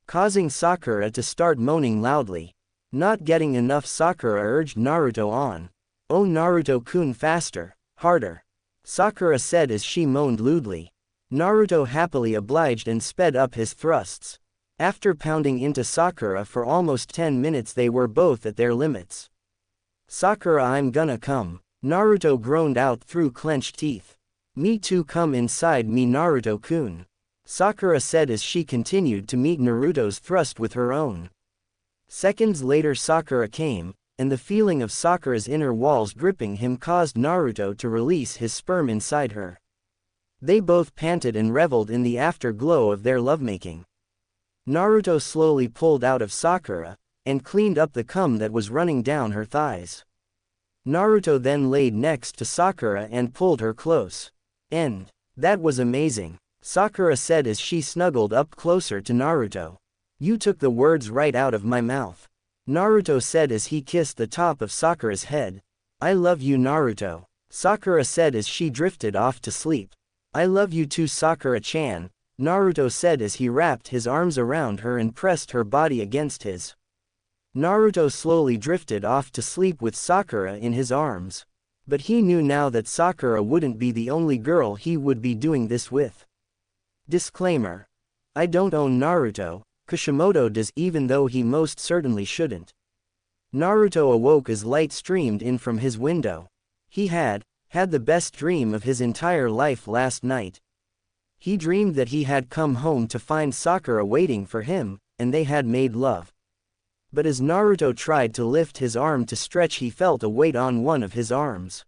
causing Sakura to start moaning loudly. Not getting enough, Sakura urged Naruto on. Oh Naruto-kun, faster, harder, Sakura said as she moaned lewdly. Naruto happily obliged and sped up his thrusts. After pounding into Sakura for almost 10 minutes they were both at their limits. Sakura, I'm gonna come, Naruto groaned out through clenched teeth. Me too, come inside me, Naruto-kun, Sakura said as she continued to meet Naruto's thrust with her own. Seconds later Sakura came, and the feeling of Sakura's inner walls gripping him caused Naruto to release his sperm inside her. They both panted and reveled in the afterglow of their lovemaking. Naruto slowly pulled out of Sakura, and cleaned up the cum that was running down her thighs. Naruto then laid next to Sakura and pulled her close. That was amazing, Sakura said as she snuggled up closer to Naruto. You took the words right out of my mouth, Naruto said as he kissed the top of Sakura's head. I love you, Naruto, Sakura said as she drifted off to sleep. I love you too, Sakura-chan, Naruto said as he wrapped his arms around her and pressed her body against his. Naruto slowly drifted off to sleep with Sakura in his arms. But he knew now that Sakura wouldn't be the only girl he would be doing this with. Disclaimer. I don't own Naruto, Kishimoto does, even though he most certainly shouldn't. Naruto awoke as light streamed in from his window. He had the best dream of his entire life last night. He dreamed that he had come home to find Sakura waiting for him, and they had made love. But as Naruto tried to lift his arm to stretch, he felt a weight on one of his arms.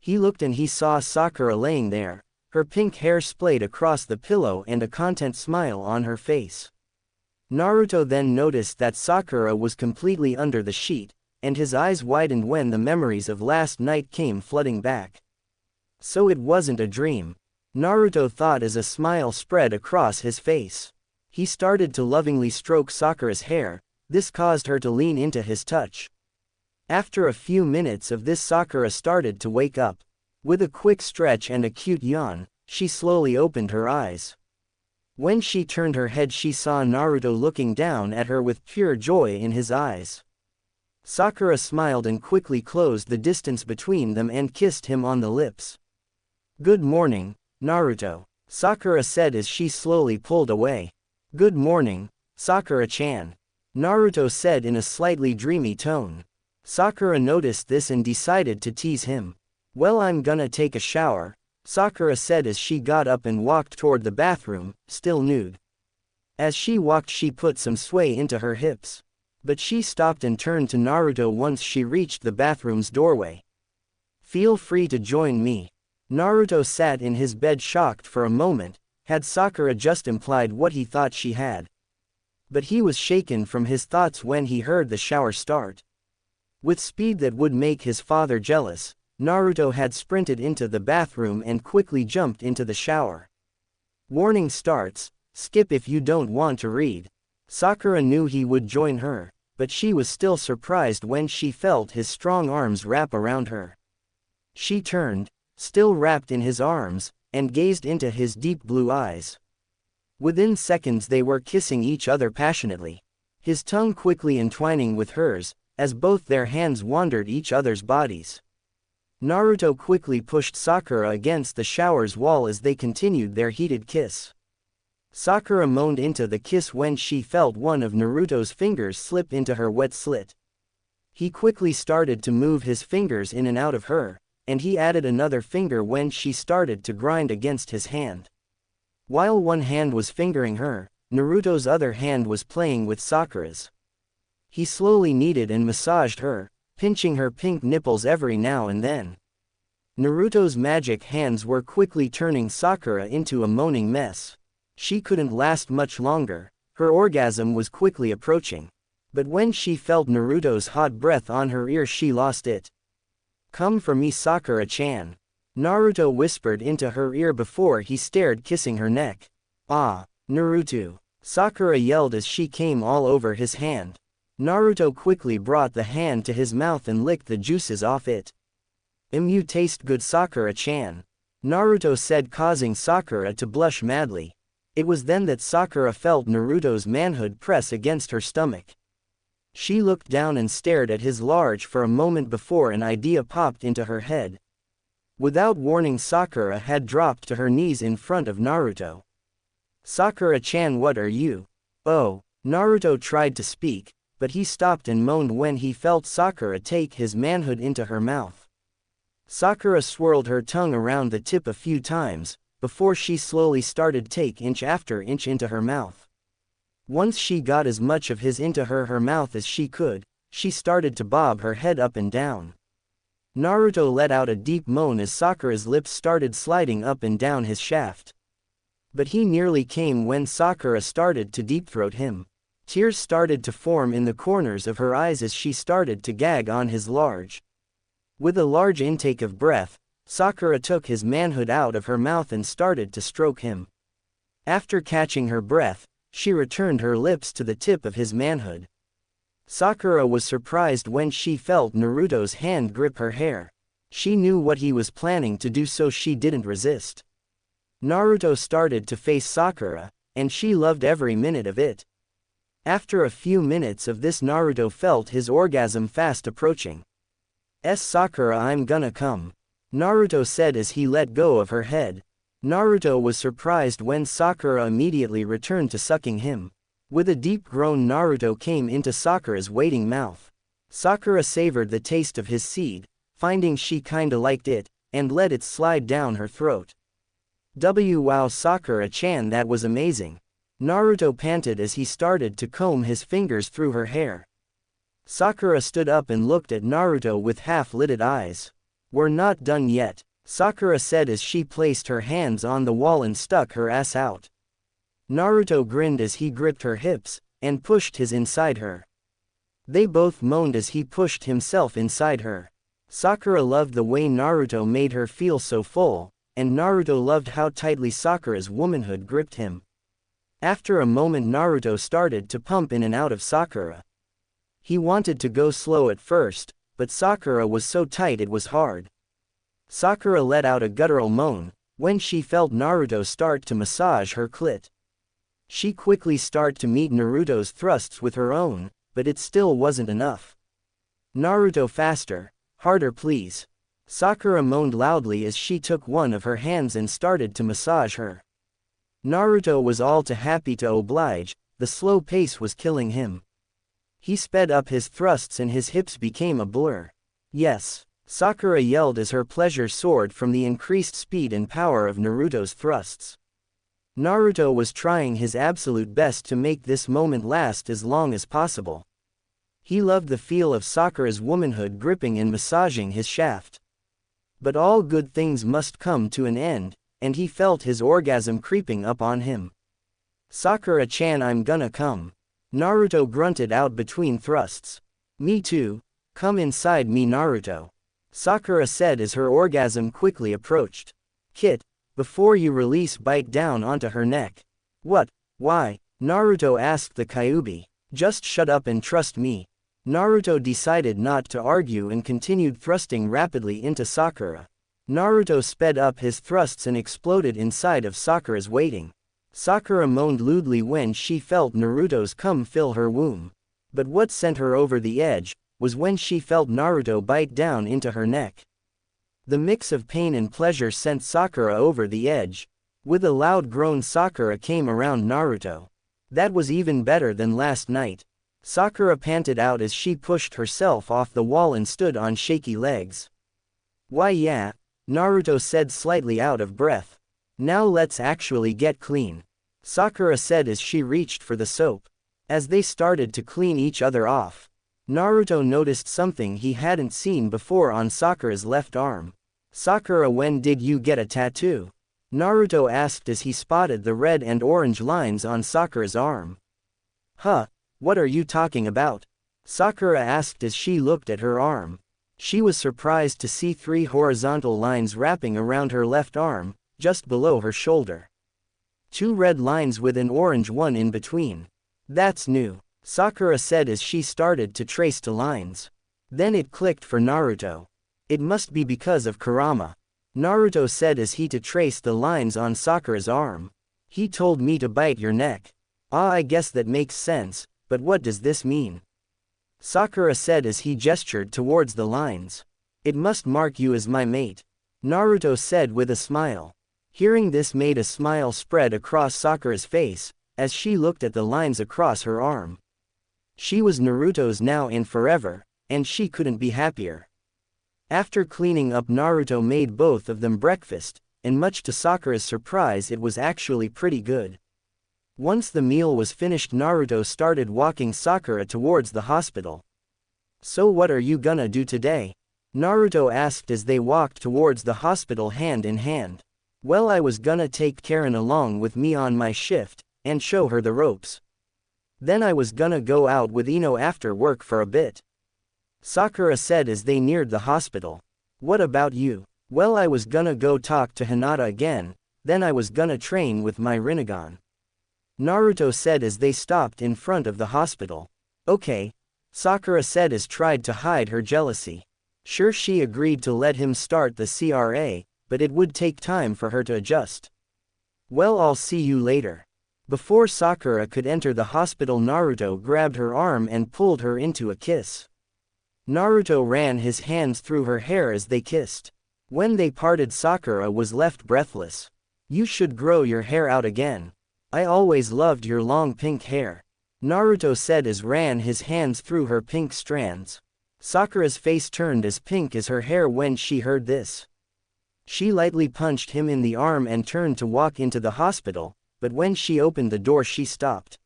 He looked and he saw Sakura laying there, her pink hair splayed across the pillow and a content smile on her face. Naruto then noticed that Sakura was completely under the sheet, and his eyes widened when the memories of last night came flooding back. So it wasn't a dream, Naruto thought as a smile spread across his face. He started to lovingly stroke Sakura's hair. This caused her to lean into his touch. After a few minutes of this, Sakura started to wake up. With a quick stretch and a cute yawn, she slowly opened her eyes. When she turned her head, she saw Naruto looking down at her with pure joy in his eyes. Sakura smiled and quickly closed the distance between them and kissed him on the lips. Good morning, Naruto, Sakura said as she slowly pulled away. Good morning, Sakura-chan, Naruto said in a slightly dreamy tone. Sakura noticed this and decided to tease him. Well, I'm gonna take a shower, Sakura said as she got up and walked toward the bathroom, still nude. As she walked, she put some sway into her hips. But she stopped and turned to Naruto once she reached the bathroom's doorway. Feel free to join me. Naruto sat in his bed shocked for a moment. Had Sakura just implied what he thought she had? But he was shaken from his thoughts when he heard the shower start. With speed that would make his father jealous, Naruto had sprinted into the bathroom and quickly jumped into the shower. Warning starts, skip if you don't want to read. Sakura knew he would join her, but she was still surprised when she felt his strong arms wrap around her. She turned, still wrapped in his arms, and gazed into his deep blue eyes. Within seconds they were kissing each other passionately, his tongue quickly entwining with hers, as both their hands wandered each other's bodies. Naruto quickly pushed Sakura against the shower's wall as they continued their heated kiss. Sakura moaned into the kiss when she felt one of Naruto's fingers slip into her wet slit. He quickly started to move his fingers in and out of her, and he added another finger when she started to grind against his hand. While one hand was fingering her, Naruto's other hand was playing with Sakura's. He slowly kneaded and massaged her, pinching her pink nipples every now and then. Naruto's magic hands were quickly turning Sakura into a moaning mess. She couldn't last much longer, her orgasm was quickly approaching. But when she felt Naruto's hot breath on her ear she lost it. "Come for me, Sakura-chan," Naruto whispered into her ear before he started kissing her neck. "Ah, Naruto," Sakura yelled as she came all over his hand. Naruto quickly brought the hand to his mouth and licked the juices off it. "You taste good, Sakura-chan," Naruto said, causing Sakura to blush madly. It was then that Sakura felt Naruto's manhood press against her stomach. She looked down and stared at his large for a moment before an idea popped into her head. Without warning, Sakura had dropped to her knees in front of Naruto. "Sakura-chan, what are you?" "Oh," Naruto tried to speak, but he stopped and moaned when he felt Sakura take his manhood into her mouth. Sakura swirled her tongue around the tip a few times, before she slowly started take inch after inch into her mouth. Once she got as much of his into her mouth as she could, she started to bob her head up and down. Naruto let out a deep moan as Sakura's lips started sliding up and down his shaft. But he nearly came when Sakura started to deep-throat him. Tears started to form in the corners of her eyes as she started to gag on his large. With a large intake of breath, Sakura took his manhood out of her mouth and started to stroke him. After catching her breath, she returned her lips to the tip of his manhood. Sakura was surprised when she felt Naruto's hand grip her hair. She knew what he was planning to do, so she didn't resist. Naruto started to face Sakura, and she loved every minute of it. After a few minutes of this, Naruto felt his orgasm fast approaching. "Sakura, I'm gonna come," Naruto said as he let go of her head. Naruto was surprised when Sakura immediately returned to sucking him. With a deep groan, Naruto came into Sakura's waiting mouth. Sakura savored the taste of his seed, finding she kinda liked it, and let it slide down her throat. Wow, Sakura-chan, that was amazing," Naruto panted as he started to comb his fingers through her hair. Sakura stood up and looked at Naruto with half-lidded eyes. "We're not done yet," Sakura said as she placed her hands on the wall and stuck her ass out. Naruto grinned as he gripped her hips, and pushed his inside her. They both moaned as he pushed himself inside her. Sakura loved the way Naruto made her feel so full, and Naruto loved how tightly Sakura's womanhood gripped him. After a moment, Naruto started to pump in and out of Sakura. He wanted to go slow at first, but Sakura was so tight it was hard. Sakura let out a guttural moan when she felt Naruto start to massage her clit. She quickly started to meet Naruto's thrusts with her own, but it still wasn't enough. "Naruto, faster, harder please," Sakura moaned loudly as she took one of her hands and started to massage her. Naruto was all too happy to oblige, the slow pace was killing him. He sped up his thrusts and his hips became a blur. "Yes," Sakura yelled as her pleasure soared from the increased speed and power of Naruto's thrusts. Naruto was trying his absolute best to make this moment last as long as possible. He loved the feel of Sakura's womanhood gripping and massaging his shaft. But all good things must come to an end, and he felt his orgasm creeping up on him. "Sakura-chan, I'm gonna come." Naruto grunted out between thrusts. Me too. Come inside me, Naruto. Sakura said as her orgasm quickly approached. Kit, before you release, bite down onto her neck. What? Why? Naruto asked the Kyuubi. Just shut up and trust me. Naruto decided not to argue and continued thrusting rapidly into Sakura. Naruto sped up his thrusts and exploded inside of Sakura's waiting. Sakura moaned lewdly when she felt Naruto's cum fill her womb. But what sent her over the edge was when she felt Naruto bite down into her neck. The mix of pain and pleasure sent Sakura over the edge. With a loud groan, Sakura came around Naruto. That was even better than last night. Sakura panted out as she pushed herself off the wall and stood on shaky legs. Why yeah, Naruto said, slightly out of breath. Now let's actually get clean, Sakura said as she reached for the soap. As they started to clean each other off, Naruto noticed something he hadn't seen before on Sakura's left arm. Sakura, when did you get a tattoo? Naruto asked as he spotted the red and orange lines on Sakura's arm. Huh, what are you talking about? Sakura asked as she looked at her arm. She was surprised to see 3 horizontal lines wrapping around her left arm, just below her shoulder. 2 red lines with an orange one in between. That's new, Sakura said as she started to trace 2 lines. Then it clicked for Naruto. It must be because of Kurama, Naruto said as he traced the lines on Sakura's arm. He told me to bite your neck. Ah, I guess that makes sense, but what does this mean? Sakura said as he gestured towards the lines. It must mark you as my mate, Naruto said with a smile. Hearing this made a smile spread across Sakura's face, as she looked at the lines across her arm. She was Naruto's now and forever, and she couldn't be happier. After cleaning up, Naruto made both of them breakfast, and much to Sakura's surprise it was actually pretty good. Once the meal was finished, Naruto started walking Sakura towards the hospital. So what are you gonna do today? Naruto asked as they walked towards the hospital hand in hand. Well, I was gonna take Karen along with me on my shift, and show her the ropes. Then I was gonna go out with Ino after work for a bit, Sakura said as they neared the hospital. What about you? Well, I was gonna go talk to Hinata again, then I was gonna train with my Rinnegan, Naruto said as they stopped in front of the hospital. Okay, Sakura said as tried to hide her jealousy. Sure, she agreed to let him start the CRA, but it would take time for her to adjust. Well, I'll see you later. Before Sakura could enter the hospital, Naruto grabbed her arm and pulled her into a kiss. Naruto ran his hands through her hair as they kissed. When they parted, Sakura was left breathless. You should grow your hair out again. I always loved your long pink hair, Naruto said as ran his hands through her pink strands. Sakura's face turned as pink as her hair when she heard this. She lightly punched him in the arm and turned to walk into the hospital, but when she opened the door she stopped.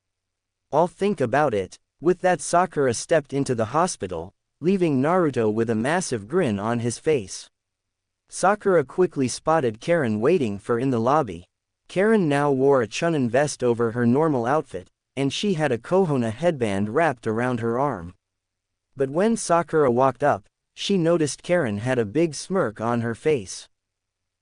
I'll think about it. With that, Sakura stepped into the hospital, leaving Naruto with a massive grin on his face. Sakura quickly spotted Karen waiting for in the lobby. Karen now wore a Chunin vest over her normal outfit, and she had a Kohona headband wrapped around her arm. But when Sakura walked up, she noticed Karen had a big smirk on her face.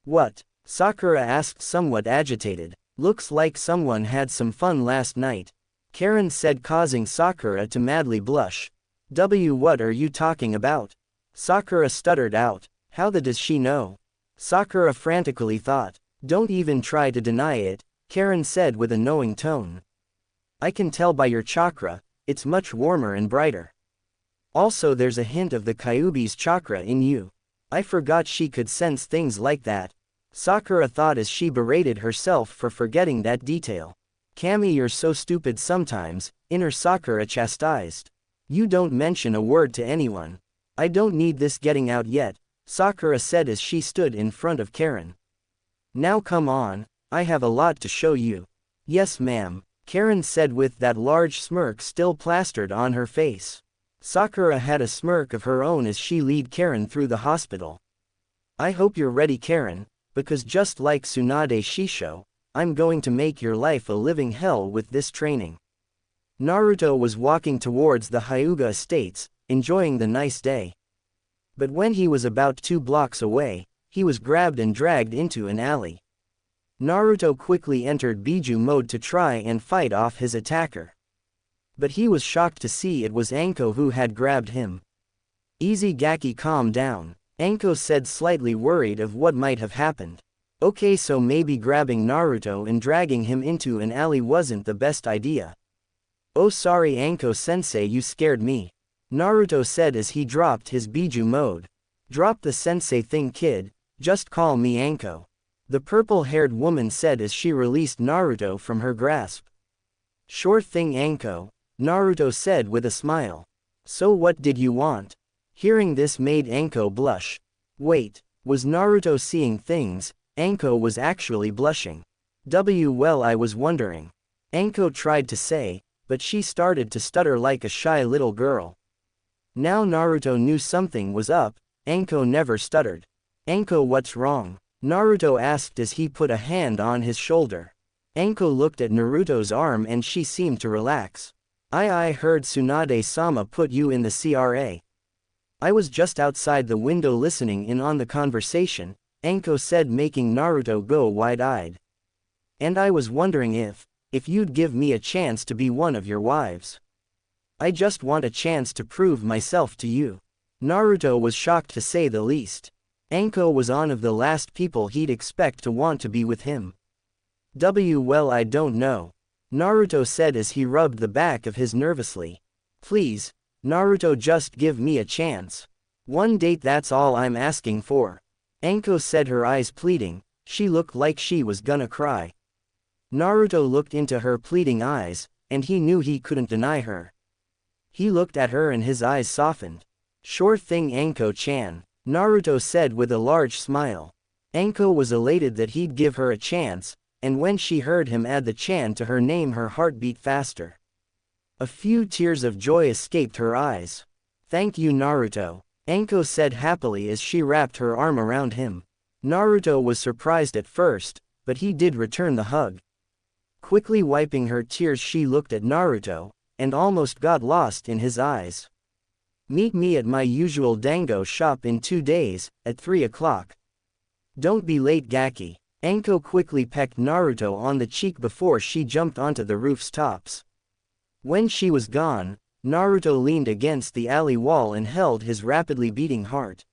What? Sakura asked, somewhat agitated. Looks like someone had some fun last night, Karen said, causing Sakura to madly blush. What are you talking about? Sakura stuttered out. How the does she know? Sakura frantically thought. Don't even try to deny it, Karen said with a knowing tone. I can tell by your chakra, it's much warmer and brighter. Also, there's a hint of the Kyuubi's chakra in you. I forgot she could sense things like that, Sakura thought as she berated herself for forgetting that detail. Kami, you're so stupid sometimes, inner Sakura chastised. You don't mention a word to anyone. I don't need this getting out yet, Sakura said as she stood in front of Karen. Now come on, I have a lot to show you. Yes ma'am, Karen said with that large smirk still plastered on her face. Sakura had a smirk of her own as she led Karen through the hospital. I hope you're ready, Karen, because just like Tsunade Shisho, I'm going to make your life a living hell with this training. Naruto was walking towards the Hyuga estates, enjoying the nice day. But when he was about 2 blocks away, he was grabbed and dragged into an alley. Naruto quickly entered Biju mode to try and fight off his attacker. But he was shocked to see it was Anko who had grabbed him. "Easy Gaki, calm down," Anko said, slightly worried of what might have happened. Okay, so maybe grabbing Naruto and dragging him into an alley wasn't the best idea. "Oh sorry Anko-sensei, you scared me," Naruto said as he dropped his Biju mode. "Drop the sensei thing, kid, just call me Anko," the purple-haired woman said as she released Naruto from her grasp. "Sure thing Anko," Naruto said with a smile. "So what did you want?" Hearing this made Anko blush. Wait, was Naruto seeing things? Anko was actually blushing. Well, I was wondering," Anko tried to say, but she started to stutter like a shy little girl. Now Naruto knew something was up. Anko never stuttered. "Anko, what's wrong?" Naruto asked as he put a hand on his shoulder. Anko looked at Naruto's arm and she seemed to relax. I heard Tsunade-sama put you in the CRA. I was just outside the window listening in on the conversation," Anko said, making Naruto go wide-eyed. "And I was wondering if you'd give me a chance to be one of your wives. I just want a chance to prove myself to you." Naruto was shocked to say the least. Anko was one of the last people he'd expect to want to be with him. Well, I don't know," Naruto said as he rubbed the back of his nervously. "Please, Naruto, just give me a chance. One date, that's all I'm asking for," Anko said, her eyes pleading. She looked like she was gonna cry. Naruto looked into her pleading eyes, and he knew he couldn't deny her. He looked at her and his eyes softened. "Sure thing Anko-chan," Naruto said with a large smile. Anko was elated that he'd give her a chance, and when she heard him add the chan to her name, her heart beat faster. A few tears of joy escaped her eyes. "Thank you Naruto," Anko said happily as she wrapped her arm around him. Naruto was surprised at first, but he did return the hug. Quickly wiping her tears, she looked at Naruto, and almost got lost in his eyes. "Meet me at my usual dango shop in 2 days, at 3 o'clock. Don't be late Gaki." Anko quickly pecked Naruto on the cheek before she jumped onto the roof's tops. When she was gone, Naruto leaned against the alley wall and held his rapidly beating heart.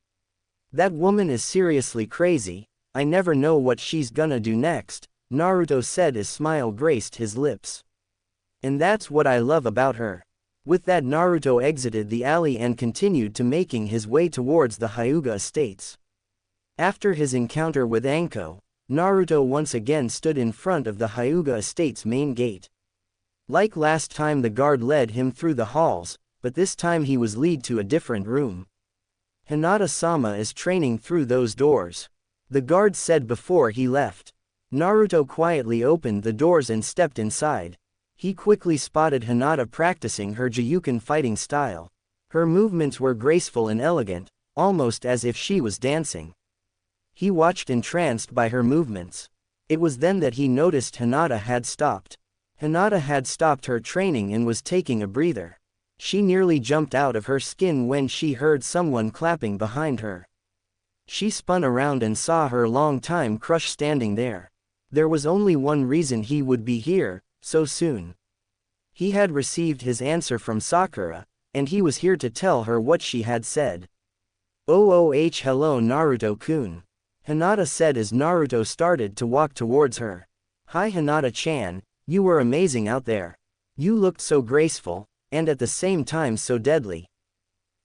"That woman is seriously crazy. I never know what she's gonna do next," Naruto said as smile graced his lips. "And that's what I love about her." With that, Naruto exited the alley and continued to making his way towards the Hyuga estates. After his encounter with Anko, Naruto once again stood in front of the Hyuga estate's main gate. Like last time, the guard led him through the halls, but this time he was led to a different room. "Hinata-sama is training through those doors," the guard said before he left. Naruto quietly opened the doors and stepped inside. He quickly spotted Hinata practicing her Juyuken fighting style. Her movements were graceful and elegant, almost as if she was dancing. He watched entranced by her movements. It was then that he noticed Hinata had stopped. Hinata had stopped her training and was taking a breather. She nearly jumped out of her skin when she heard someone clapping behind her. She spun around and saw her longtime crush standing there. There was only one reason he would be here so soon. He had received his answer from Sakura, and he was here to tell her what she had said. Hello Naruto-kun," Hinata said as Naruto started to walk towards her. "Hi Hinata-chan, you were amazing out there. You looked so graceful, and at the same time so deadly,"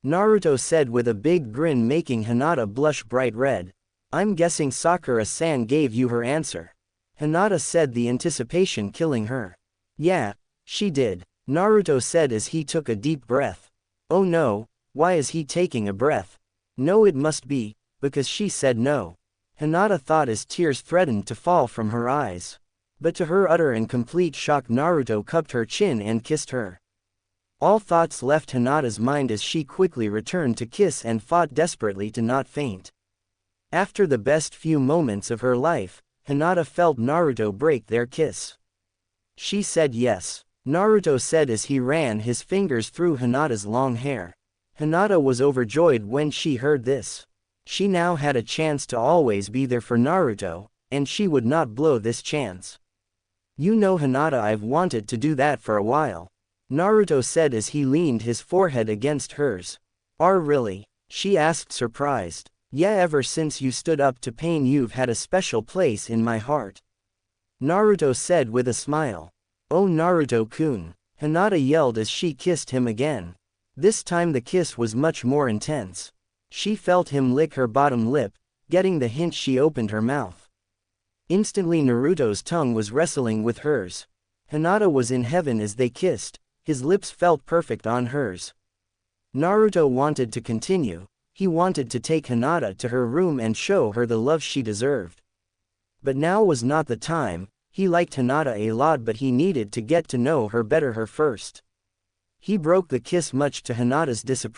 Naruto said with a big grin, making Hinata blush bright red. "I'm guessing Sakura-san gave you her answer," Hinata said, the anticipation killing her. "Yeah, she did," Naruto said as he took a deep breath. "Oh no, why is he taking a breath? No, it must be because she said no," Hinata thought as tears threatened to fall from her eyes. But to her utter and complete shock, Naruto cupped her chin and kissed her. All thoughts left Hinata's mind as she quickly returned to kiss and fought desperately to not faint. After the best few moments of her life, Hinata felt Naruto break their kiss. She said yes. Naruto said as he ran his fingers through Hinata's long hair. Hinata was overjoyed when she heard this. She now had a chance to always be there for Naruto, and she would not blow this chance. You know Hinata, I've wanted to do that for a while. Naruto said as he leaned his forehead against hers. Really? She asked surprised. Yeah, ever since you stood up to Pain you've had a special place in my heart. Naruto said with a smile. Oh Naruto-kun, Hinata yelled as she kissed him again. This time the kiss was much more intense. She felt him lick her bottom lip, getting the hint she opened her mouth. Instantly Naruto's tongue was wrestling with hers. Hinata was in heaven as they kissed, his lips felt perfect on hers. Naruto wanted to continue, he wanted to take Hinata to her room and show her the love she deserved. But now was not the time. He liked Hinata a lot but he needed to get to know her better first. He broke the kiss much to Hinata's disapproval.